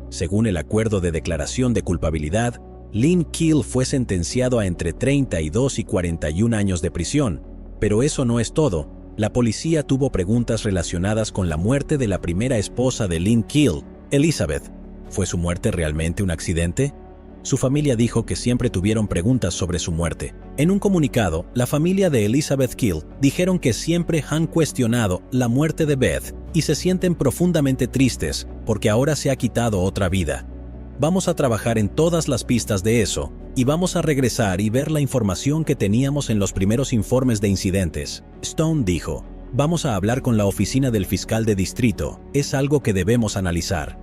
Según el acuerdo de declaración de culpabilidad, Lynn Keel fue sentenciado a entre 32 y 41 años de prisión. Pero eso no es todo. La policía tuvo preguntas relacionadas con la muerte de la primera esposa de Lynn Keel, Elizabeth. ¿Fue su muerte realmente un accidente? Su familia dijo que siempre tuvieron preguntas sobre su muerte. En un comunicado, la familia de Elizabeth Keel dijeron que siempre han cuestionado la muerte de Beth y se sienten profundamente tristes porque ahora se ha quitado otra vida. Vamos a trabajar en todas las pistas de eso y vamos a regresar y ver la información que teníamos en los primeros informes de incidentes. Stone dijo, vamos a hablar con la oficina del fiscal de distrito, es algo que debemos analizar.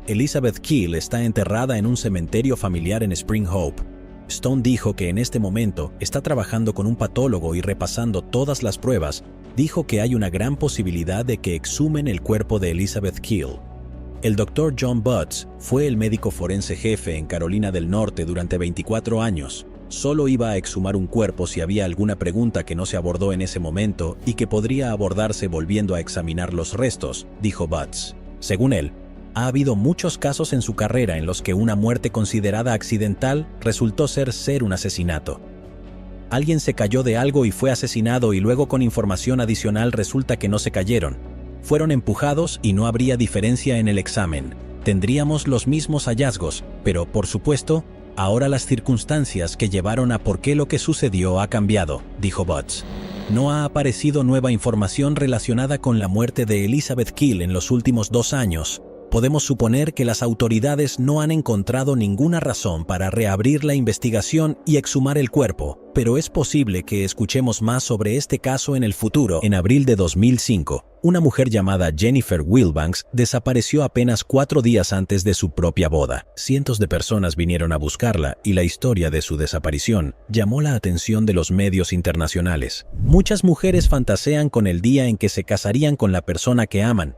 Elizabeth Keel está enterrada en un cementerio familiar en Spring Hope. Stone dijo que en este momento está trabajando con un patólogo y repasando todas las pruebas. Dijo que hay una gran posibilidad de que exhumen el cuerpo de Elizabeth Keel. El Dr. John Butts fue el médico forense jefe en Carolina del Norte durante 24 años. Solo iba a exhumar un cuerpo si había alguna pregunta que no se abordó en ese momento y que podría abordarse volviendo a examinar los restos, dijo Butts. Según él, ha habido muchos casos en su carrera en los que una muerte considerada accidental resultó ser un asesinato. Alguien se cayó de algo y fue asesinado y luego con información adicional resulta que no se cayeron. Fueron empujados y no habría diferencia en el examen. Tendríamos los mismos hallazgos, pero, por supuesto, ahora las circunstancias que llevaron a por qué lo que sucedió ha cambiado, dijo Butts. No ha aparecido nueva información relacionada con la muerte de Elizabeth Keel en los últimos 2 años. Podemos suponer que las autoridades no han encontrado ninguna razón para reabrir la investigación y exhumar el cuerpo, pero es posible que escuchemos más sobre este caso en el futuro. En abril de 2005, una mujer llamada Jennifer Wilbanks desapareció apenas 4 días antes de su propia boda. Cientos de personas vinieron a buscarla y la historia de su desaparición llamó la atención de los medios internacionales. Muchas mujeres fantasean con el día en que se casarían con la persona que aman.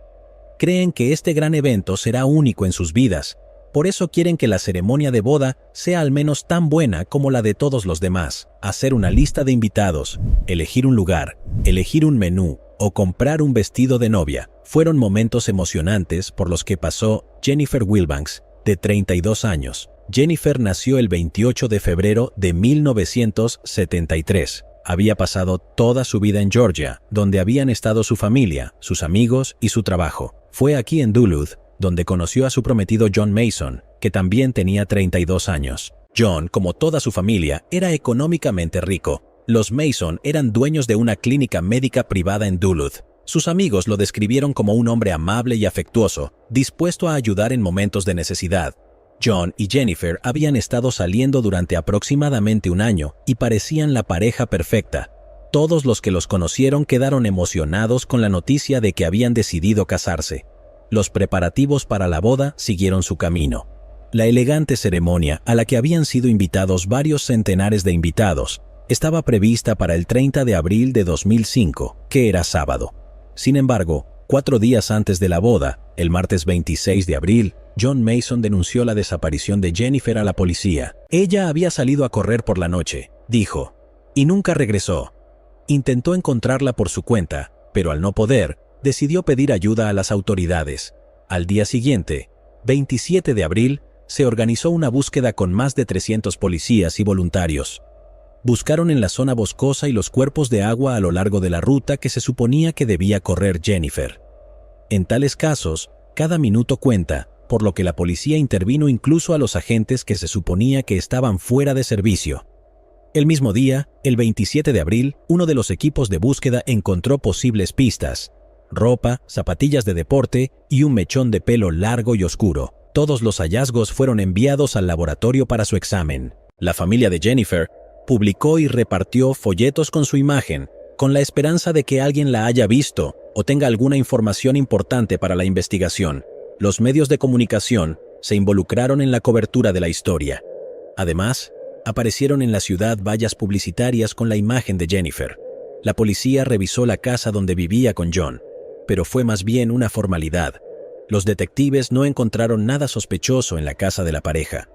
Creen que este gran evento será único en sus vidas. Por eso quieren que la ceremonia de boda sea al menos tan buena como la de todos los demás. Hacer una lista de invitados, elegir un lugar, elegir un menú o comprar un vestido de novia fueron momentos emocionantes por los que pasó Jennifer Wilbanks, de 32 años. Jennifer nació el 28 de febrero de 1973. Había pasado toda su vida en Georgia, donde habían estado su familia, sus amigos y su trabajo. Fue aquí en Duluth donde conoció a su prometido John Mason, que también tenía 32 años. John, como toda su familia, era económicamente rico. Los Mason eran dueños de una clínica médica privada en Duluth. Sus amigos lo describieron como un hombre amable y afectuoso, dispuesto a ayudar en momentos de necesidad. John y Jennifer habían estado saliendo durante aproximadamente 1 año y parecían la pareja perfecta. Todos los que los conocieron quedaron emocionados con la noticia de que habían decidido casarse. Los preparativos para la boda siguieron su camino. La elegante ceremonia, a la que habían sido invitados varios centenares de invitados, estaba prevista para el 30 de abril de 2005, que era sábado. Sin embargo, 4 días antes de la boda, el martes 26 de abril, John Mason denunció la desaparición de Jennifer a la policía. Ella había salido a correr por la noche, dijo, y nunca regresó. Intentó encontrarla por su cuenta, pero al no poder, decidió pedir ayuda a las autoridades. Al día siguiente, 27 de abril, se organizó una búsqueda con más de 300 policías y voluntarios. Buscaron en la zona boscosa y los cuerpos de agua a lo largo de la ruta que se suponía que debía correr Jennifer. En tales casos, cada minuto cuenta, por lo que la policía intervino incluso a los agentes que se suponía que estaban fuera de servicio. El mismo día, el 27 de abril, uno de los equipos de búsqueda encontró posibles pistas: ropa, zapatillas de deporte y un mechón de pelo largo y oscuro. Todos los hallazgos fueron enviados al laboratorio para su examen. La familia de Jennifer publicó y repartió folletos con su imagen, con la esperanza de que alguien la haya visto o tenga alguna información importante para la investigación. Los medios de comunicación se involucraron en la cobertura de la historia. Además, aparecieron en la ciudad vallas publicitarias con la imagen de Jennifer. La policía revisó la casa donde vivía con John, pero fue más bien una formalidad. Los detectives no encontraron nada sospechoso en la casa de la pareja.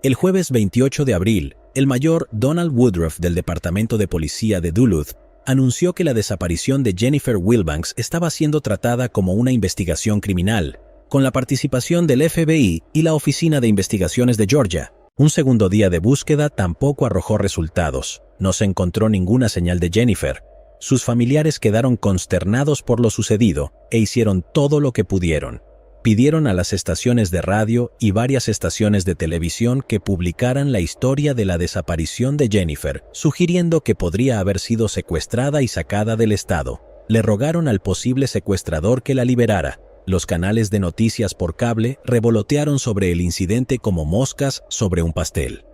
El jueves 28 de abril, el mayor Donald Woodruff del Departamento de Policía de Duluth anunció que la desaparición de Jennifer Wilbanks estaba siendo tratada como una investigación criminal, con la participación del FBI y la Oficina de Investigaciones de Georgia. Un segundo día de búsqueda tampoco arrojó resultados. No se encontró ninguna señal de Jennifer. Sus familiares quedaron consternados por lo sucedido e hicieron todo lo que pudieron. Pidieron a las estaciones de radio y varias estaciones de televisión que publicaran la historia de la desaparición de Jennifer, sugiriendo que podría haber sido secuestrada y sacada del estado. Le rogaron al posible secuestrador que la liberara. Los canales de noticias por cable revolotearon sobre el incidente como moscas sobre un pastel.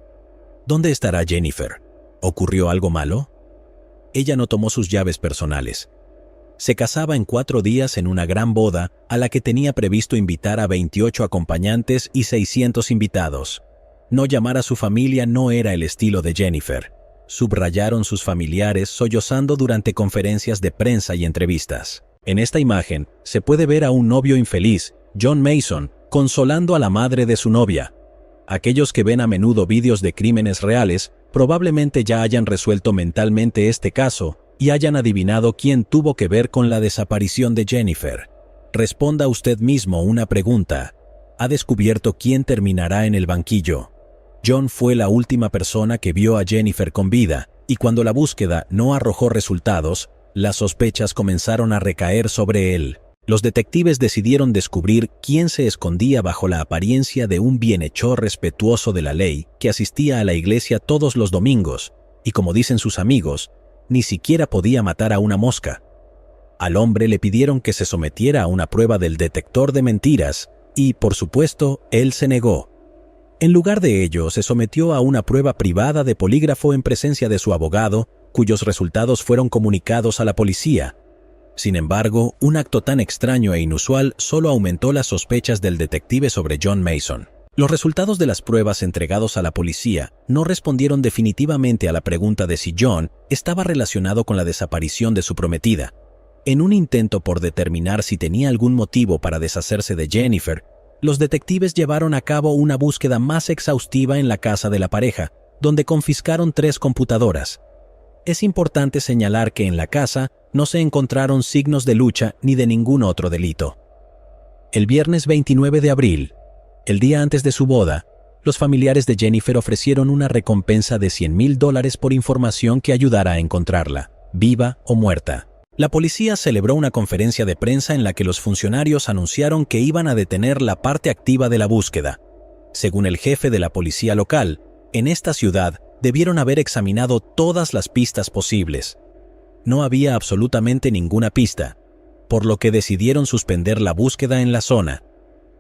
¿Dónde estará Jennifer? ¿Ocurrió algo malo? Ella no tomó sus llaves personales. Se casaba en 4 días en una gran boda a la que tenía previsto invitar a 28 acompañantes y 600 invitados. No llamar a su familia no era el estilo de Jennifer, subrayaron sus familiares sollozando durante conferencias de prensa y entrevistas. En esta imagen se puede ver a un novio infeliz, John Mason, consolando a la madre de su novia. Aquellos que ven a menudo vídeos de crímenes reales Probablemente ya hayan resuelto mentalmente este caso y hayan adivinado quién tuvo que ver con la desaparición de Jennifer. Responda usted mismo una pregunta. ¿Ha descubierto quién terminará en el banquillo? John fue la última persona que vio a Jennifer con vida, y cuando la búsqueda no arrojó resultados, las sospechas comenzaron a recaer sobre él. Los detectives decidieron descubrir quién se escondía bajo la apariencia de un bienhechor respetuoso de la ley que asistía a la iglesia todos los domingos, y como dicen sus amigos, ni siquiera podía matar a una mosca. Al hombre le pidieron que se sometiera a una prueba del detector de mentiras, y, por supuesto, él se negó. En lugar de ello, se sometió a una prueba privada de polígrafo en presencia de su abogado, cuyos resultados fueron comunicados a la policía. Sin embargo, un acto tan extraño e inusual solo aumentó las sospechas del detective sobre John Mason. Los resultados de las pruebas entregados a la policía no respondieron definitivamente a la pregunta de si John estaba relacionado con la desaparición de su prometida. En un intento por determinar si tenía algún motivo para deshacerse de Jennifer, los detectives llevaron a cabo una búsqueda más exhaustiva en la casa de la pareja, donde confiscaron 3 computadoras. Es importante señalar que en la casa no se encontraron signos de lucha ni de ningún otro delito. El viernes 29 de abril, el día antes de su boda, los familiares de Jennifer ofrecieron una recompensa de $100,000 por información que ayudara a encontrarla, viva o muerta. La policía celebró una conferencia de prensa en la que los funcionarios anunciaron que iban a detener la parte activa de la búsqueda. Según el jefe de la policía local, en esta ciudad debieron haber examinado todas las pistas posibles. No había absolutamente ninguna pista, por lo que decidieron suspender la búsqueda en la zona.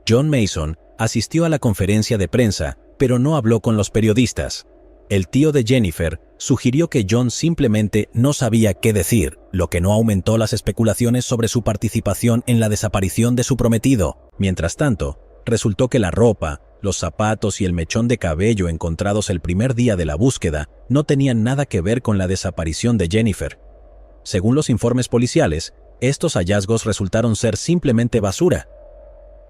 John Mason asistió a la conferencia de prensa, pero no habló con los periodistas. El tío de Jennifer sugirió que John simplemente no sabía qué decir, lo que no aumentó las especulaciones sobre su participación en la desaparición de su prometido. Mientras tanto, resultó que la ropa, los zapatos y el mechón de cabello encontrados el primer día de la búsqueda no tenían nada que ver con la desaparición de Jennifer. Según los informes policiales, estos hallazgos resultaron ser simplemente basura.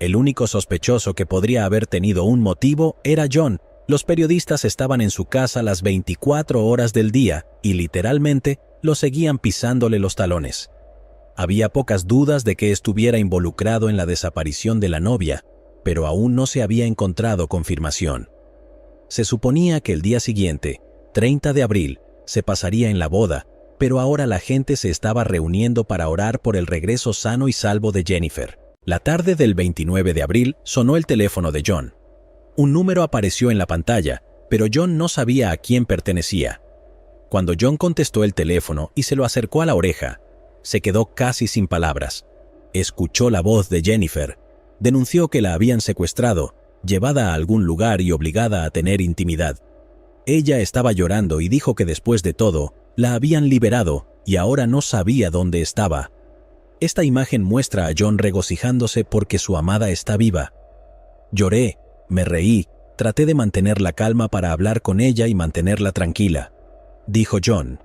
El único sospechoso que podría haber tenido un motivo era John. Los periodistas estaban en su casa las 24 horas del día y literalmente lo seguían pisándole los talones. Había pocas dudas de que estuviera involucrado en la desaparición de la novia, pero aún no se había encontrado confirmación. Se suponía que el día siguiente, 30 de abril, se pasaría en la boda, pero ahora la gente se estaba reuniendo para orar por el regreso sano y salvo de Jennifer. La tarde del 29 de abril sonó el teléfono de John. Un número apareció en la pantalla, pero John no sabía a quién pertenecía. Cuando John contestó el teléfono y se lo acercó a la oreja, se quedó casi sin palabras. Escuchó la voz de Jennifer. Denunció que la habían secuestrado, llevada a algún lugar y obligada a tener intimidad. Ella estaba llorando y dijo que después de todo, la habían liberado y ahora no sabía dónde estaba. Esta imagen muestra a John regocijándose porque su amada está viva. Lloré, me reí, traté de mantener la calma para hablar con ella y mantenerla tranquila, dijo John.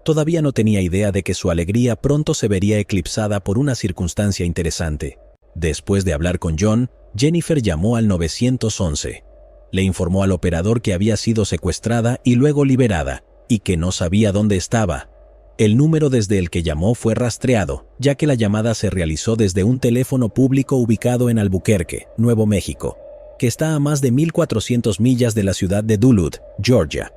Todavía no tenía idea de que su alegría pronto se vería eclipsada por una circunstancia interesante. Después de hablar con John, Jennifer llamó al 911. Le informó al operador que había sido secuestrada y luego liberada, y que no sabía dónde estaba. El número desde el que llamó fue rastreado, ya que la llamada se realizó desde un teléfono público ubicado en Albuquerque, Nuevo México, que está a más de 1,400 millas de la ciudad de Duluth, Georgia.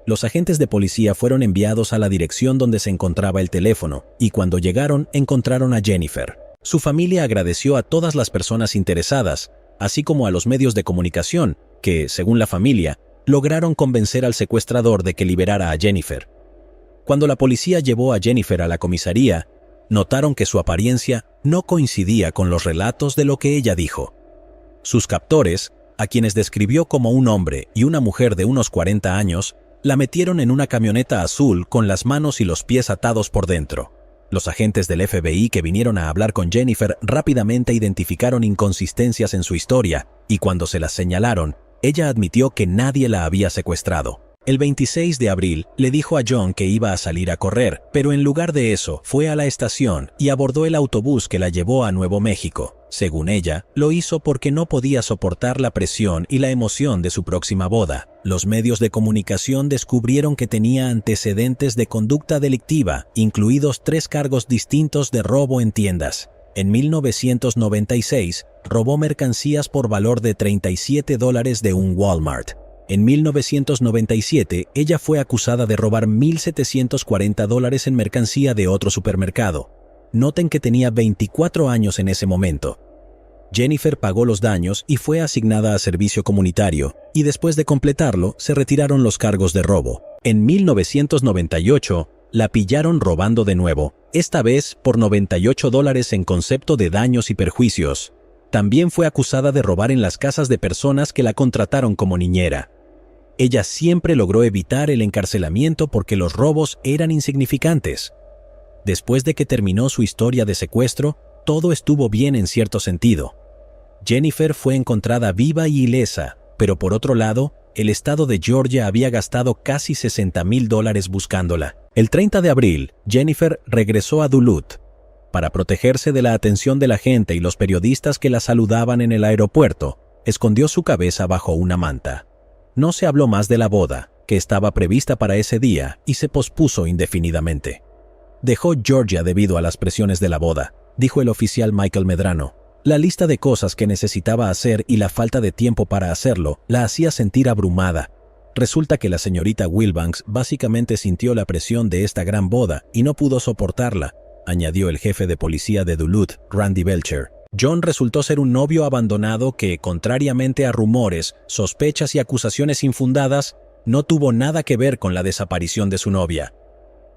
Los agentes de policía fueron enviados a la dirección donde se encontraba el teléfono, y cuando llegaron encontraron a Jennifer. Su familia agradeció a todas las personas interesadas, así como a los medios de comunicación, que, según la familia, lograron convencer al secuestrador de que liberara a Jennifer. Cuando la policía llevó a Jennifer a la comisaría, notaron que su apariencia no coincidía con los relatos de lo que ella dijo. Sus captores, a quienes describió como un hombre y una mujer de unos 40 años, la metieron en una camioneta azul con las manos y los pies atados por dentro. Los agentes del FBI que vinieron a hablar con Jennifer rápidamente identificaron inconsistencias en su historia y cuando se las señalaron, ella admitió que nadie la había secuestrado. El 26 de abril le dijo a John que iba a salir a correr, pero en lugar de eso fue a la estación y abordó el autobús que la llevó a Nuevo México. Según ella, lo hizo porque no podía soportar la presión y la emoción de su próxima boda. Los medios de comunicación descubrieron que tenía antecedentes de conducta delictiva, incluidos 3 cargos distintos de robo en tiendas. En 1996, robó mercancías por valor de $37 de un Walmart. En 1997, ella fue acusada de robar $1,740 en mercancía de otro supermercado. Noten que tenía 24 años en ese momento. Jennifer pagó los daños y fue asignada a servicio comunitario, y después de completarlo, se retiraron los cargos de robo. En 1998, la pillaron robando de nuevo, esta vez por $98 en concepto de daños y perjuicios. También fue acusada de robar en las casas de personas que la contrataron como niñera. Ella siempre logró evitar el encarcelamiento porque los robos eran insignificantes. Después de que terminó su historia de secuestro, todo estuvo bien en cierto sentido. Jennifer fue encontrada viva y ilesa, pero por otro lado, el estado de Georgia había gastado casi $60,000 buscándola. El 30 de abril, Jennifer regresó a Duluth. Para protegerse de la atención de la gente y los periodistas que la saludaban en el aeropuerto, escondió su cabeza bajo una manta. No se habló más de la boda, que estaba prevista para ese día y se pospuso indefinidamente. Dejó Georgia debido a las presiones de la boda, dijo el oficial Michael Medrano. La lista de cosas que necesitaba hacer y la falta de tiempo para hacerlo la hacía sentir abrumada. Resulta que la señorita Wilbanks básicamente sintió la presión de esta gran boda y no pudo soportarla, añadió el jefe de policía de Duluth, Randy Belcher. John resultó ser un novio abandonado que, contrariamente a rumores, sospechas y acusaciones infundadas, no tuvo nada que ver con la desaparición de su novia.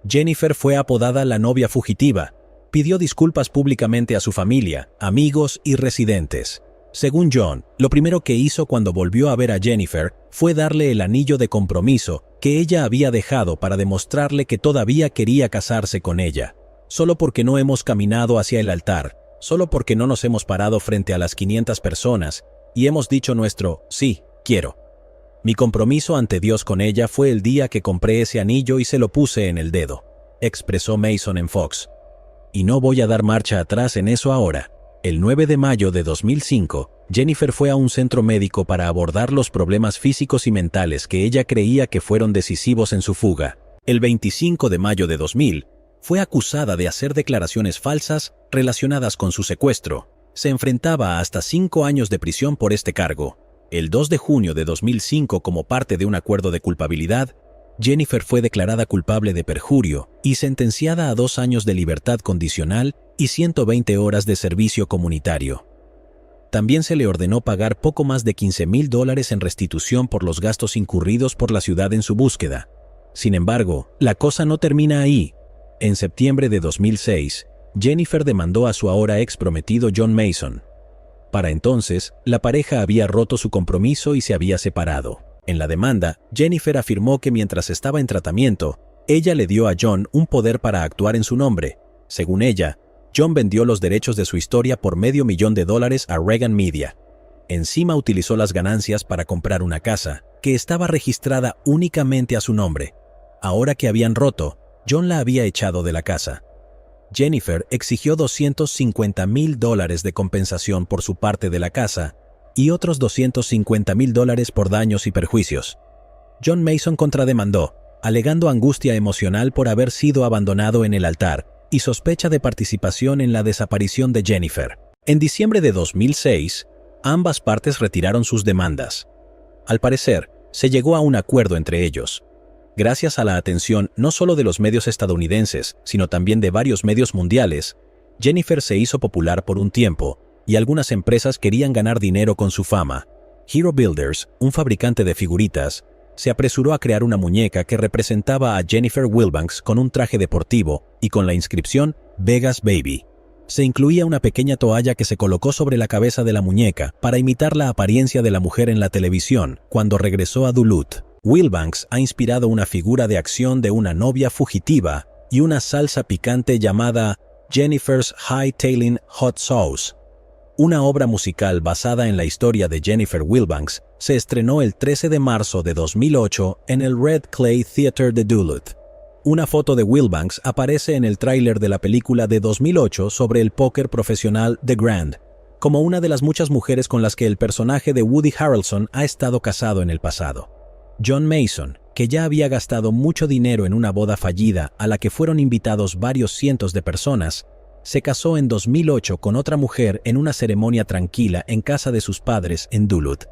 Jennifer fue apodada la novia fugitiva. Pidió disculpas públicamente a su familia, amigos y residentes. Según John, lo primero que hizo cuando volvió a ver a Jennifer fue darle el anillo de compromiso que ella había dejado para demostrarle que todavía quería casarse con ella. Solo porque no hemos caminado hacia el altar, solo porque no nos hemos parado frente a las 500 personas y hemos dicho nuestro sí, quiero. Mi compromiso ante Dios con ella fue el día que compré ese anillo y se lo puse en el dedo, expresó Mason en Fox. Y no voy a dar marcha atrás en eso ahora. El 9 de mayo de 2005, Jennifer fue a un centro médico para abordar los problemas físicos y mentales que ella creía que fueron decisivos en su fuga. El 25 de mayo de 2000, fue acusada de hacer declaraciones falsas relacionadas con su secuestro. Se enfrentaba a hasta 5 años de prisión por este cargo. El 2 de junio de 2005, como parte de un acuerdo de culpabilidad, Jennifer fue declarada culpable de perjurio y sentenciada a 2 años de libertad condicional y 120 horas de servicio comunitario. También se le ordenó pagar poco más de $15,000 en restitución por los gastos incurridos por la ciudad en su búsqueda. Sin embargo, la cosa no termina ahí. En septiembre de 2006, Jennifer demandó a su ahora ex prometido John Mason. Para entonces, la pareja había roto su compromiso y se había separado. En la demanda, Jennifer afirmó que mientras estaba en tratamiento, ella le dio a John un poder para actuar en su nombre. Según ella, John vendió los derechos de su historia por $500,000 a Reagan Media. Encima utilizó las ganancias para comprar una casa, que estaba registrada únicamente a su nombre. Ahora que habían roto, John la había echado de la casa. Jennifer exigió $250,000 de compensación por su parte de la casa y otros $250,000 por daños y perjuicios. John Mason contrademandó, alegando angustia emocional por haber sido abandonado en el altar y sospecha de participación en la desaparición de Jennifer. En diciembre de 2006, ambas partes retiraron sus demandas. Al parecer, se llegó a un acuerdo entre ellos. Gracias a la atención no solo de los medios estadounidenses, sino también de varios medios mundiales, Jennifer se hizo popular por un tiempo, y algunas empresas querían ganar dinero con su fama. Hero Builders, un fabricante de figuritas, se apresuró a crear una muñeca que representaba a Jennifer Wilbanks con un traje deportivo y con la inscripción Vegas Baby. Se incluía una pequeña toalla que se colocó sobre la cabeza de la muñeca para imitar la apariencia de la mujer en la televisión cuando regresó a Duluth. Wilbanks ha inspirado una figura de acción de una novia fugitiva y una salsa picante llamada Jennifer's Hightailing Hot Sauce. Una obra musical basada en la historia de Jennifer Wilbanks se estrenó el 13 de marzo de 2008 en el Red Clay Theater de Duluth. Una foto de Wilbanks aparece en el tráiler de la película de 2008 sobre el póker profesional The Grand, como una de las muchas mujeres con las que el personaje de Woody Harrelson ha estado casado en el pasado. John Mason, que ya había gastado mucho dinero en una boda fallida a la que fueron invitados varios cientos de personas, se casó en 2008 con otra mujer en una ceremonia tranquila en casa de sus padres en Duluth.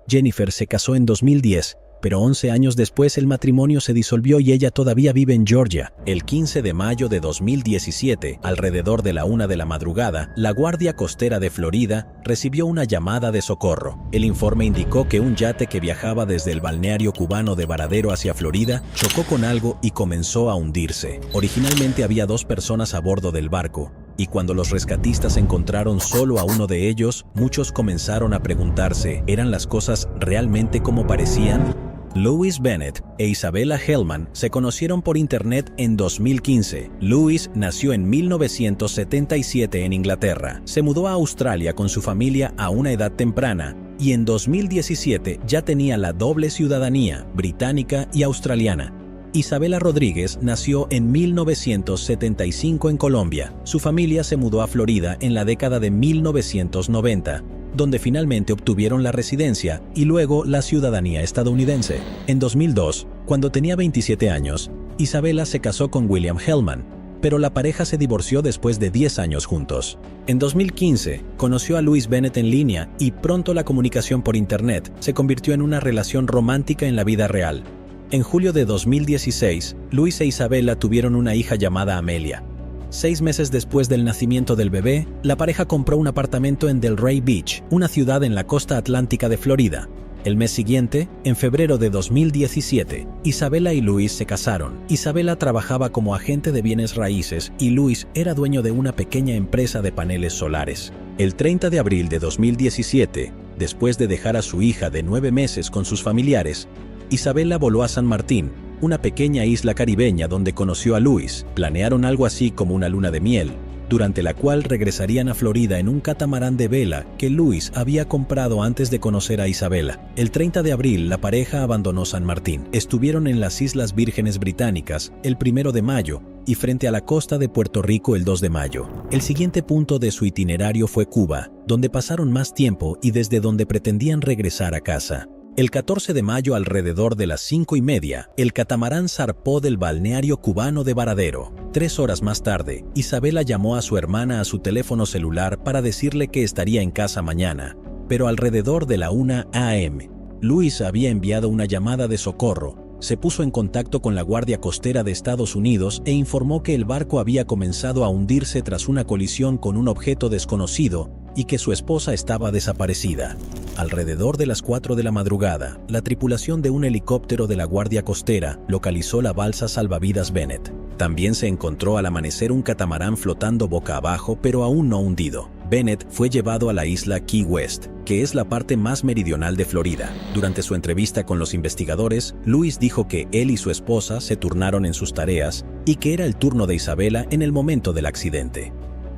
Jennifer se casó en 2010, pero 11 años después el matrimonio se disolvió y ella todavía vive en Georgia. El 15 de mayo de 2017, alrededor de la 1 de la madrugada, la Guardia Costera de Florida recibió una llamada de socorro. El informe indicó que un yate que viajaba desde el balneario cubano de Varadero hacia Florida chocó con algo y comenzó a hundirse. Originalmente había 2 personas a bordo del barco, y cuando los rescatistas encontraron solo a uno de ellos, muchos comenzaron a preguntarse, ¿eran las cosas realmente como parecían? Louise Bennett e Isabella Hellman se conocieron por internet en 2015. Louise nació en 1977 en Inglaterra. Se mudó a Australia con su familia a una edad temprana y en 2017 ya tenía la doble ciudadanía británica y australiana. Isabella Rodríguez nació en 1975 en Colombia. Su familia se mudó a Florida en la década de 1990. Donde finalmente obtuvieron la residencia y luego la ciudadanía estadounidense. En 2002, cuando tenía 27 años, Isabella se casó con William Hellman, pero la pareja se divorció después de 10 años juntos. En 2015, conoció a Louise Bennett en línea y pronto la comunicación por internet se convirtió en una relación romántica en la vida real. En julio de 2016, Louise e Isabella tuvieron una hija llamada Amelia. 6 meses después del nacimiento del bebé, la pareja compró un apartamento en Delray Beach, una ciudad en la costa atlántica de Florida. El mes siguiente, en febrero de 2017, Isabella y Louise se casaron. Isabella trabajaba como agente de bienes raíces y Louise era dueño de una pequeña empresa de paneles solares. El 30 de abril de 2017, después de dejar a su hija de 9 meses con sus familiares, Isabella voló a San Martín, una pequeña isla caribeña donde conoció a Louise. Planearon algo así como una luna de miel, durante la cual regresarían a Florida en un catamarán de vela que Louise había comprado antes de conocer a Isabella. El 30 de abril, la pareja abandonó San Martín. Estuvieron en las Islas Vírgenes Británicas el 1 de mayo y frente a la costa de Puerto Rico el 2 de mayo. El siguiente punto de su itinerario fue Cuba, donde pasaron más tiempo y desde donde pretendían regresar a casa. El 14 de mayo, alrededor de las 5:30, el catamarán zarpó del balneario cubano de Varadero. 3 horas más tarde, Isabella llamó a su hermana a su teléfono celular para decirle que estaría en casa mañana, pero alrededor de la 1 a.m., Louise había enviado una llamada de socorro, se puso en contacto con la Guardia Costera de Estados Unidos e informó que el barco había comenzado a hundirse tras una colisión con un objeto desconocido y que su esposa estaba desaparecida. Alrededor de las 4 de la madrugada, la tripulación de un helicóptero de la Guardia Costera localizó la balsa salvavidas Bennett. También se encontró al amanecer un catamarán flotando boca abajo, pero aún no hundido. Bennett fue llevado a la isla Key West, que es la parte más meridional de Florida. Durante su entrevista con los investigadores, Louise dijo que él y su esposa se turnaron en sus tareas y que era el turno de Isabella en el momento del accidente.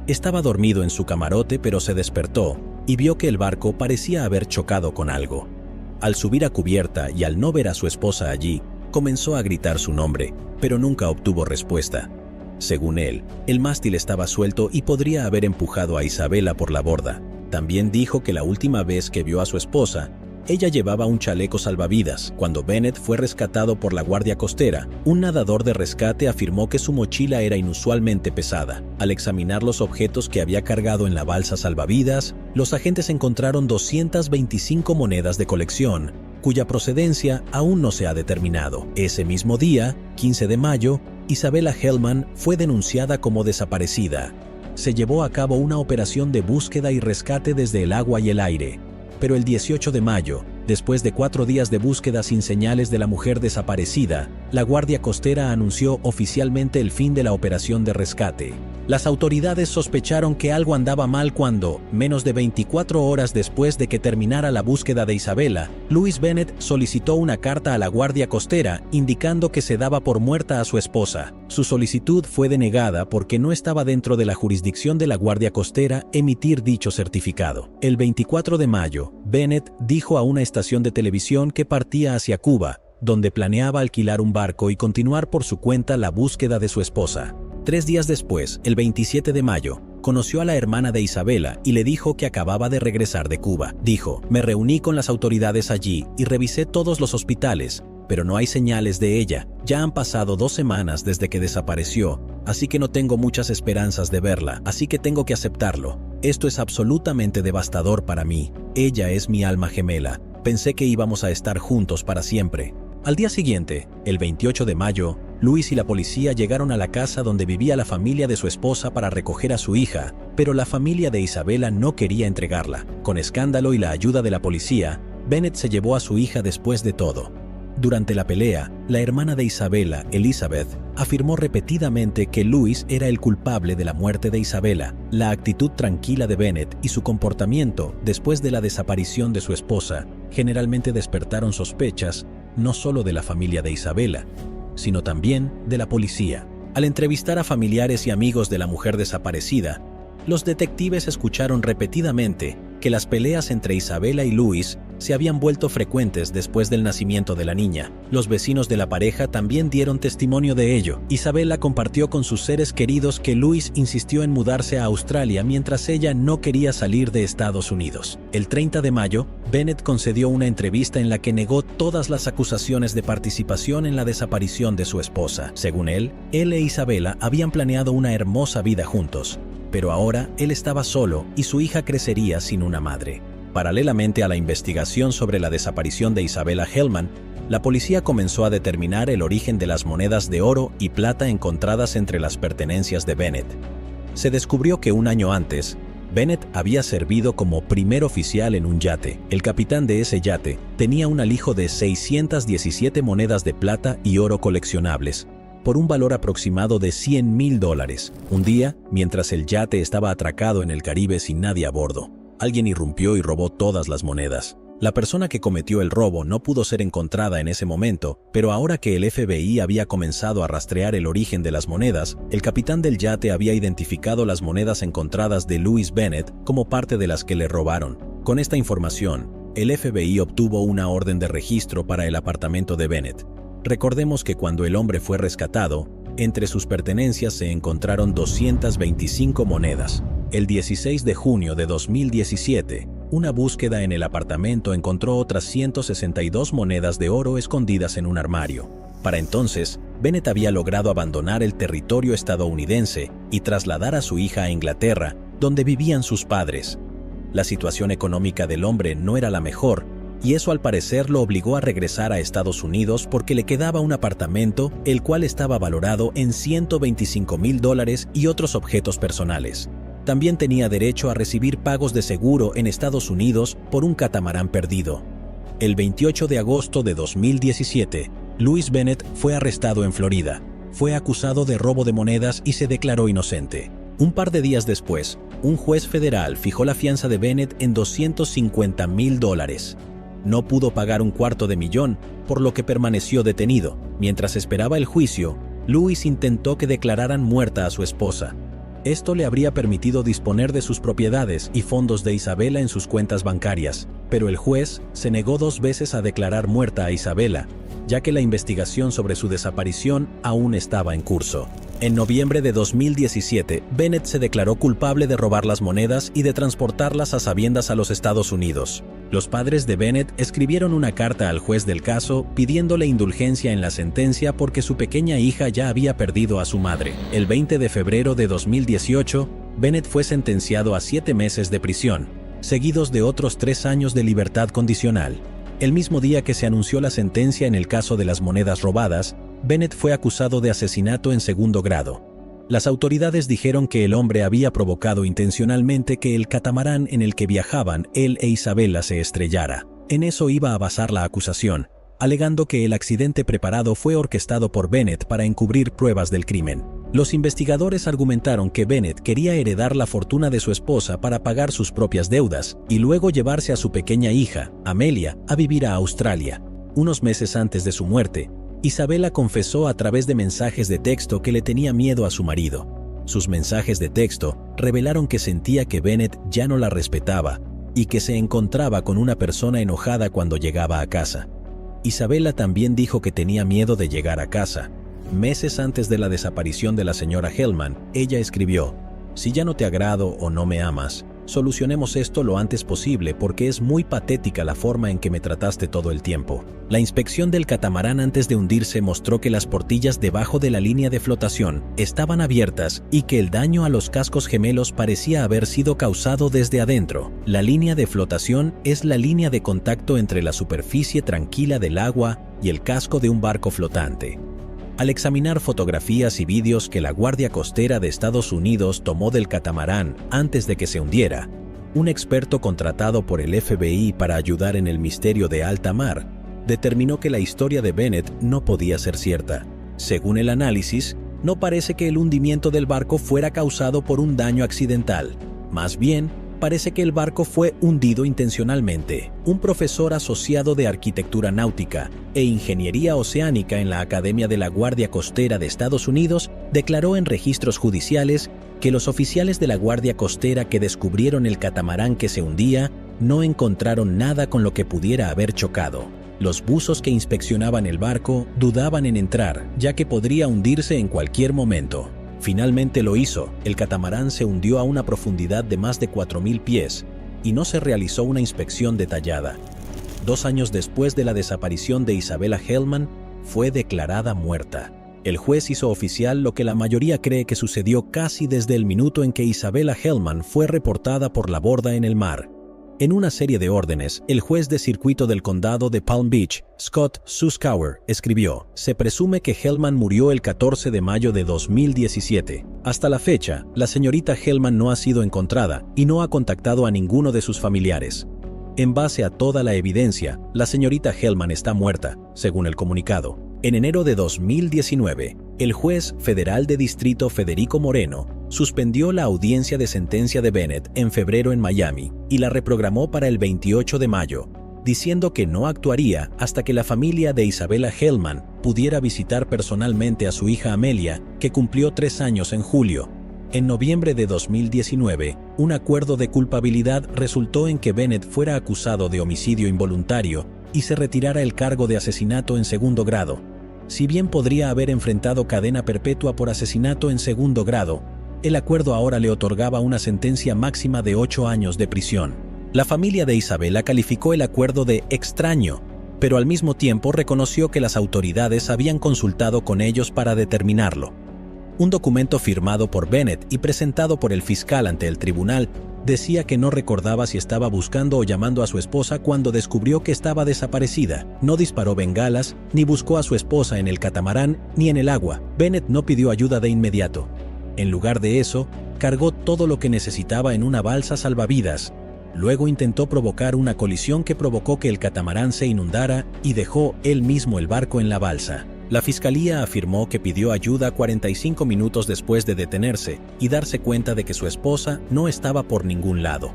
Estaba dormido en su camarote, pero se despertó y vio que el barco parecía haber chocado con algo. Al subir a cubierta y al no ver a su esposa allí, comenzó a gritar su nombre, pero nunca obtuvo respuesta. Según él, el mástil estaba suelto y podría haber empujado a Isabella por la borda. También dijo que la última vez que vio a su esposa, ella llevaba un chaleco salvavidas. Cuando Bennett fue rescatado por la Guardia Costera, un nadador de rescate afirmó que su mochila era inusualmente pesada. Al examinar los objetos que había cargado en la balsa salvavidas, los agentes encontraron 225 monedas de colección, cuya procedencia aún no se ha determinado. Ese mismo día, 15 de mayo, Isabella Hellman fue denunciada como desaparecida. Se llevó a cabo una operación de búsqueda y rescate desde el agua y el aire. Pero el 18 de mayo, después de 4 días de búsqueda sin señales de la mujer desaparecida, la Guardia Costera anunció oficialmente el fin de la operación de rescate. Las autoridades sospecharon que algo andaba mal cuando, menos de 24 horas después de que terminara la búsqueda de Isabella, Louise Bennett solicitó una carta a la Guardia Costera indicando que se daba por muerta a su esposa. Su solicitud fue denegada porque no estaba dentro de la jurisdicción de la Guardia Costera emitir dicho certificado. El 24 de mayo, Bennett dijo a una estación de televisión que partía hacia Cuba, donde planeaba alquilar un barco y continuar por su cuenta la búsqueda de su esposa. 3 días después, el 27 de mayo, conoció a la hermana de Isabela y le dijo que acababa de regresar de Cuba. Dijo: me reuní con las autoridades allí y revisé todos los hospitales, pero no hay señales de ella. Ya han pasado 2 semanas desde que desapareció, así que no tengo muchas esperanzas de verla, así que tengo que aceptarlo. Esto es absolutamente devastador para mí. Ella es mi alma gemela. Pensé que íbamos a estar juntos para siempre. Al día siguiente, el 28 de mayo, Luis y la policía llegaron a la casa donde vivía la familia de su esposa para recoger a su hija, pero la familia de Isabela no quería entregarla. Con escándalo y la ayuda de la policía, Bennett se llevó a su hija después de todo. Durante la pelea, la hermana de Isabela, Elizabeth, afirmó repetidamente que Luis era el culpable de la muerte de Isabela. La actitud tranquila de Bennett y su comportamiento después de la desaparición de su esposa generalmente despertaron sospechas no solo de la familia de Isabela, sino también de la policía. Al entrevistar a familiares y amigos de la mujer desaparecida, los detectives escucharon repetidamente que las peleas entre Isabela y Luis se habían vuelto frecuentes después del nacimiento de la niña. Los vecinos de la pareja también dieron testimonio de ello. Isabela compartió con sus seres queridos que Luis insistió en mudarse a Australia mientras ella no quería salir de Estados Unidos. El 30 de mayo, Bennett concedió una entrevista en la que negó todas las acusaciones de participación en la desaparición de su esposa. Según él e Isabela habían planeado una hermosa vida juntos, pero ahora él estaba solo y su hija crecería sin una madre. Paralelamente a la investigación sobre la desaparición de Isabela Hellman, la policía comenzó a determinar el origen de las monedas de oro y plata encontradas entre las pertenencias de Bennett. Se descubrió que un año antes, Bennett había servido como primer oficial en un yate. El capitán de ese yate tenía un alijo de 617 monedas de plata y oro coleccionables, por un valor aproximado de $100,000. Un día, mientras el yate estaba atracado en el Caribe sin nadie a bordo, alguien irrumpió y robó todas las monedas. La persona que cometió el robo no pudo ser encontrada en ese momento, pero ahora que el FBI había comenzado a rastrear el origen de las monedas, el capitán del yate había identificado las monedas encontradas de Louis Bennett como parte de las que le robaron. Con esta información, el FBI obtuvo una orden de registro para el apartamento de Bennett. Recordemos que cuando el hombre fue rescatado, entre sus pertenencias se encontraron 225 monedas. El 16 de junio de 2017, una búsqueda en el apartamento encontró otras 162 monedas de oro escondidas en un armario. Para entonces, Bennett había logrado abandonar el territorio estadounidense y trasladar a su hija a Inglaterra, donde vivían sus padres. La situación económica del hombre no era la mejor, y eso al parecer lo obligó a regresar a Estados Unidos porque le quedaba un apartamento, el cual estaba valorado en $125,000 y otros objetos personales. También tenía derecho a recibir pagos de seguro en Estados Unidos por un catamarán perdido. El 28 de agosto de 2017, Louis Bennett fue arrestado en Florida. Fue acusado de robo de monedas y se declaró inocente. Un par de días después, un juez federal fijó la fianza de Bennett en $250,000. No pudo pagar $250,000, por lo que permaneció detenido. Mientras esperaba el juicio, Louis intentó que declararan muerta a su esposa. Esto le habría permitido disponer de sus propiedades y fondos de Isabela en sus cuentas bancarias, pero el juez se negó 2 veces a declarar muerta a Isabela, ya que la investigación sobre su desaparición aún estaba en curso. En noviembre de 2017, Bennett se declaró culpable de robar las monedas y de transportarlas a sabiendas a los Estados Unidos. Los padres de Bennett escribieron una carta al juez del caso pidiéndole indulgencia en la sentencia porque su pequeña hija ya había perdido a su madre. El 20 de febrero de 2018, Bennett fue sentenciado a 7 meses de prisión, seguidos de otros 3 años de libertad condicional. El mismo día que se anunció la sentencia en el caso de las monedas robadas, Bennett fue acusado de asesinato en segundo grado. Las autoridades dijeron que el hombre había provocado intencionalmente que el catamarán en el que viajaban él e Isabela se estrellara. En eso iba a basar la acusación, alegando que el accidente preparado fue orquestado por Bennett para encubrir pruebas del crimen. Los investigadores argumentaron que Bennett quería heredar la fortuna de su esposa para pagar sus propias deudas y luego llevarse a su pequeña hija, Amelia, a vivir a Australia. Unos meses antes de su muerte, Isabela confesó a través de mensajes de texto que le tenía miedo a su marido. Sus mensajes de texto revelaron que sentía que Bennett ya no la respetaba y que se encontraba con una persona enojada cuando llegaba a casa. Isabela también dijo que tenía miedo de llegar a casa. Meses antes de la desaparición de la señora Hellman, ella escribió: si ya no te agrado o no me amas, solucionemos esto lo antes posible porque es muy patética la forma en que me trataste todo el tiempo. La inspección del catamarán antes de hundirse mostró que las portillas debajo de la línea de flotación estaban abiertas y que el daño a los cascos gemelos parecía haber sido causado desde adentro. La línea de flotación es la línea de contacto entre la superficie tranquila del agua y el casco de un barco flotante. Al examinar fotografías y vídeos que la Guardia Costera de Estados Unidos tomó del catamarán antes de que se hundiera, un experto contratado por el FBI para ayudar en el misterio de alta mar determinó que la historia de Bennett no podía ser cierta. Según el análisis, no parece que el hundimiento del barco fuera causado por un daño accidental. Más bien, parece que el barco fue hundido intencionalmente. Un profesor asociado de Arquitectura Náutica e Ingeniería Oceánica en la Academia de la Guardia Costera de Estados Unidos declaró en registros judiciales que los oficiales de la Guardia Costera que descubrieron el catamarán que se hundía no encontraron nada con lo que pudiera haber chocado. Los buzos que inspeccionaban el barco dudaban en entrar, ya que podría hundirse en cualquier momento. Finalmente lo hizo. El catamarán se hundió a una profundidad de más de 4.000 pies y no se realizó una inspección detallada. 2 años después de la desaparición de Isabella Hellman, fue declarada muerta. El juez hizo oficial lo que la mayoría cree que sucedió casi desde el minuto en que Isabella Hellman fue reportada por la borda en el mar. En una serie de órdenes, el juez de circuito del condado de Palm Beach, Scott Suskauer, escribió: se presume que Hellman murió el 14 de mayo de 2017. Hasta la fecha, la señorita Hellman no ha sido encontrada y no ha contactado a ninguno de sus familiares. En base a toda la evidencia, la señorita Hellman está muerta, según el comunicado. En enero de 2019, el juez federal de distrito Federico Moreno suspendió la audiencia de sentencia de Bennett en febrero en Miami y la reprogramó para el 28 de mayo, diciendo que no actuaría hasta que la familia de Isabella Hellman pudiera visitar personalmente a su hija Amelia, que cumplió 3 años en julio. En noviembre de 2019, un acuerdo de culpabilidad resultó en que Bennett fuera acusado de homicidio involuntario y se retirara el cargo de asesinato en segundo grado. Si bien podría haber enfrentado cadena perpetua por asesinato en segundo grado, el acuerdo ahora le otorgaba una sentencia máxima de 8 años de prisión. La familia de Isabella calificó el acuerdo de extraño, pero al mismo tiempo reconoció que las autoridades habían consultado con ellos para determinarlo. Un documento firmado por Bennett y presentado por el fiscal ante el tribunal decía que no recordaba si estaba buscando o llamando a su esposa cuando descubrió que estaba desaparecida. No disparó bengalas, ni buscó a su esposa en el catamarán ni en el agua. Bennett no pidió ayuda de inmediato. En lugar de eso, cargó todo lo que necesitaba en una balsa salvavidas. Luego intentó provocar una colisión que provocó que el catamarán se inundara y dejó él mismo el barco en la balsa. La fiscalía afirmó que pidió ayuda 45 minutos después de detenerse y darse cuenta de que su esposa no estaba por ningún lado.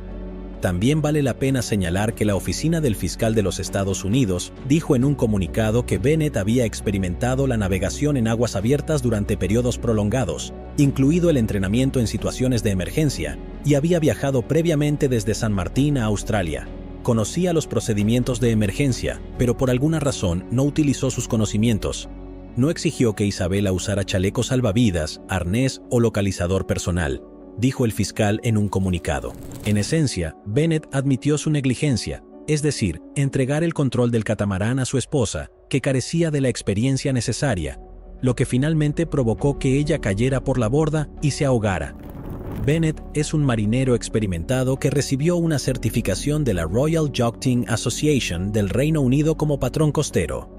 También vale la pena señalar que la oficina del fiscal de los Estados Unidos dijo en un comunicado que Bennett había experimentado la navegación en aguas abiertas durante periodos prolongados, incluido el entrenamiento en situaciones de emergencia, y había viajado previamente desde San Martín a Australia. Conocía los procedimientos de emergencia, pero por alguna razón no utilizó sus conocimientos. No exigió que Isabella usara chalecos salvavidas, arnés o localizador personal, dijo el fiscal en un comunicado. En esencia, Bennett admitió su negligencia, es decir, entregar el control del catamarán a su esposa, que carecía de la experiencia necesaria, lo que finalmente provocó que ella cayera por la borda y se ahogara. Bennett es un marinero experimentado que recibió una certificación de la Royal Yachting Association del Reino Unido como patrón costero.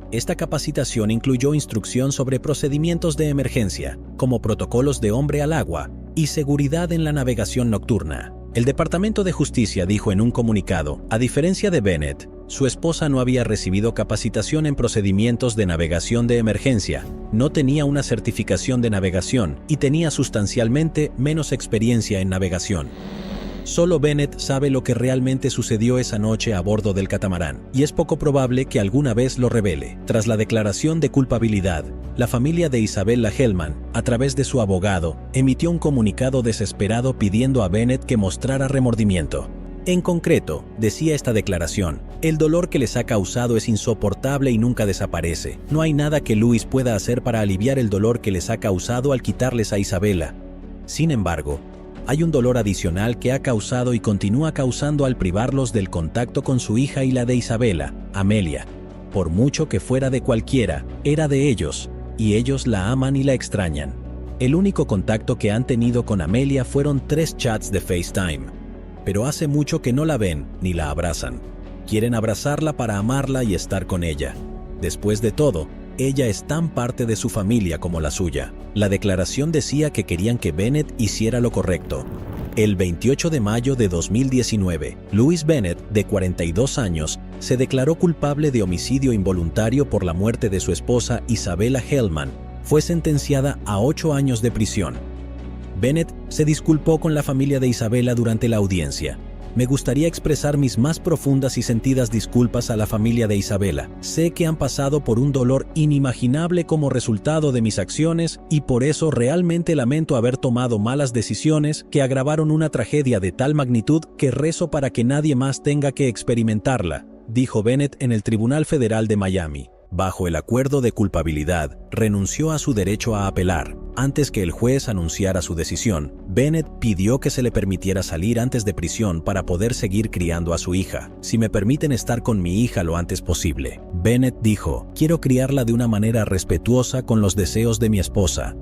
Esta capacitación incluyó instrucción sobre procedimientos de emergencia, como protocolos de hombre al agua, y seguridad en la navegación nocturna. El Departamento de Justicia dijo en un comunicado, a diferencia de Bennett, su esposa no había recibido capacitación en procedimientos de navegación de emergencia, no tenía una certificación de navegación y tenía sustancialmente menos experiencia en navegación. Solo Bennett sabe lo que realmente sucedió esa noche a bordo del catamarán, y es poco probable que alguna vez lo revele. Tras la declaración de culpabilidad, la familia de Isabella Hellman, a través de su abogado, emitió un comunicado desesperado pidiendo a Bennett que mostrara remordimiento. En concreto, decía esta declaración, el dolor que les ha causado es insoportable y nunca desaparece. No hay nada que Louis pueda hacer para aliviar el dolor que les ha causado al quitarles a Isabella. Sin embargo, Hay un dolor adicional que ha causado y continúa causando al privarlos del contacto con su hija y la de Isabela, Amelia. Por mucho que fuera de cualquiera, era de ellos, y ellos la aman y la extrañan. El único contacto que han tenido con Amelia fueron 3 chats de FaceTime. Pero hace mucho que no la ven ni la abrazan. Quieren abrazarla para amarla y estar con ella. Después de todo, ella es tan parte de su familia como la suya. La declaración decía que querían que Bennett hiciera lo correcto. El 28 de mayo de 2019, Louise Bennett, de 42 años, se declaró culpable de homicidio involuntario por la muerte de su esposa Isabella Hellman. Fue sentenciada a 8 años de prisión. Bennett se disculpó con la familia de Isabella durante la audiencia. Me gustaría expresar mis más profundas y sentidas disculpas a la familia de Isabella. Sé que han pasado por un dolor inimaginable como resultado de mis acciones y por eso realmente lamento haber tomado malas decisiones que agravaron una tragedia de tal magnitud que rezo para que nadie más tenga que experimentarla, dijo Bennett en el Tribunal Federal de Miami. Bajo el acuerdo de culpabilidad, renunció a su derecho a apelar. Antes que el juez anunciara su decisión, Bennett pidió que se le permitiera salir antes de prisión para poder seguir criando a su hija. Si me permiten estar con mi hija lo antes posible. Bennett dijo, quiero criarla de una manera respetuosa con los deseos de mi esposa.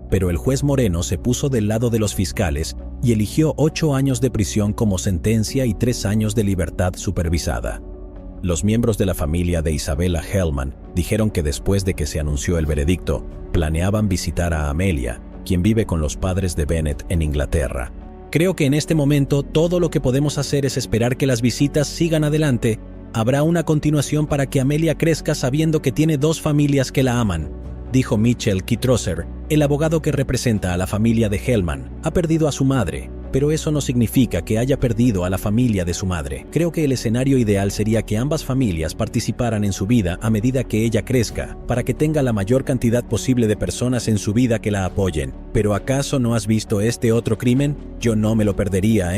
Pero el juez Moreno se puso del lado de los fiscales y eligió 8 años de prisión como sentencia y 3 años de libertad supervisada. Los miembros de la familia de Isabella Hellman dijeron que después de que se anunció el veredicto, planeaban visitar a Amelia, quien vive con los padres de Bennett en Inglaterra. Creo que en este momento todo lo que podemos hacer es esperar que las visitas sigan adelante. Habrá una continuación para que Amelia crezca sabiendo que tiene 2 familias que la aman, dijo Mitchell Kitrosser, el abogado que representa a la familia de Hellman. Ha perdido a su madre, pero eso no significa que haya perdido a la familia de su madre. Creo que el escenario ideal sería que ambas familias participaran en su vida a medida que ella crezca, para que tenga la mayor cantidad posible de personas en su vida que la apoyen. ¿Pero acaso no has visto este otro crimen? Yo no me lo perdería,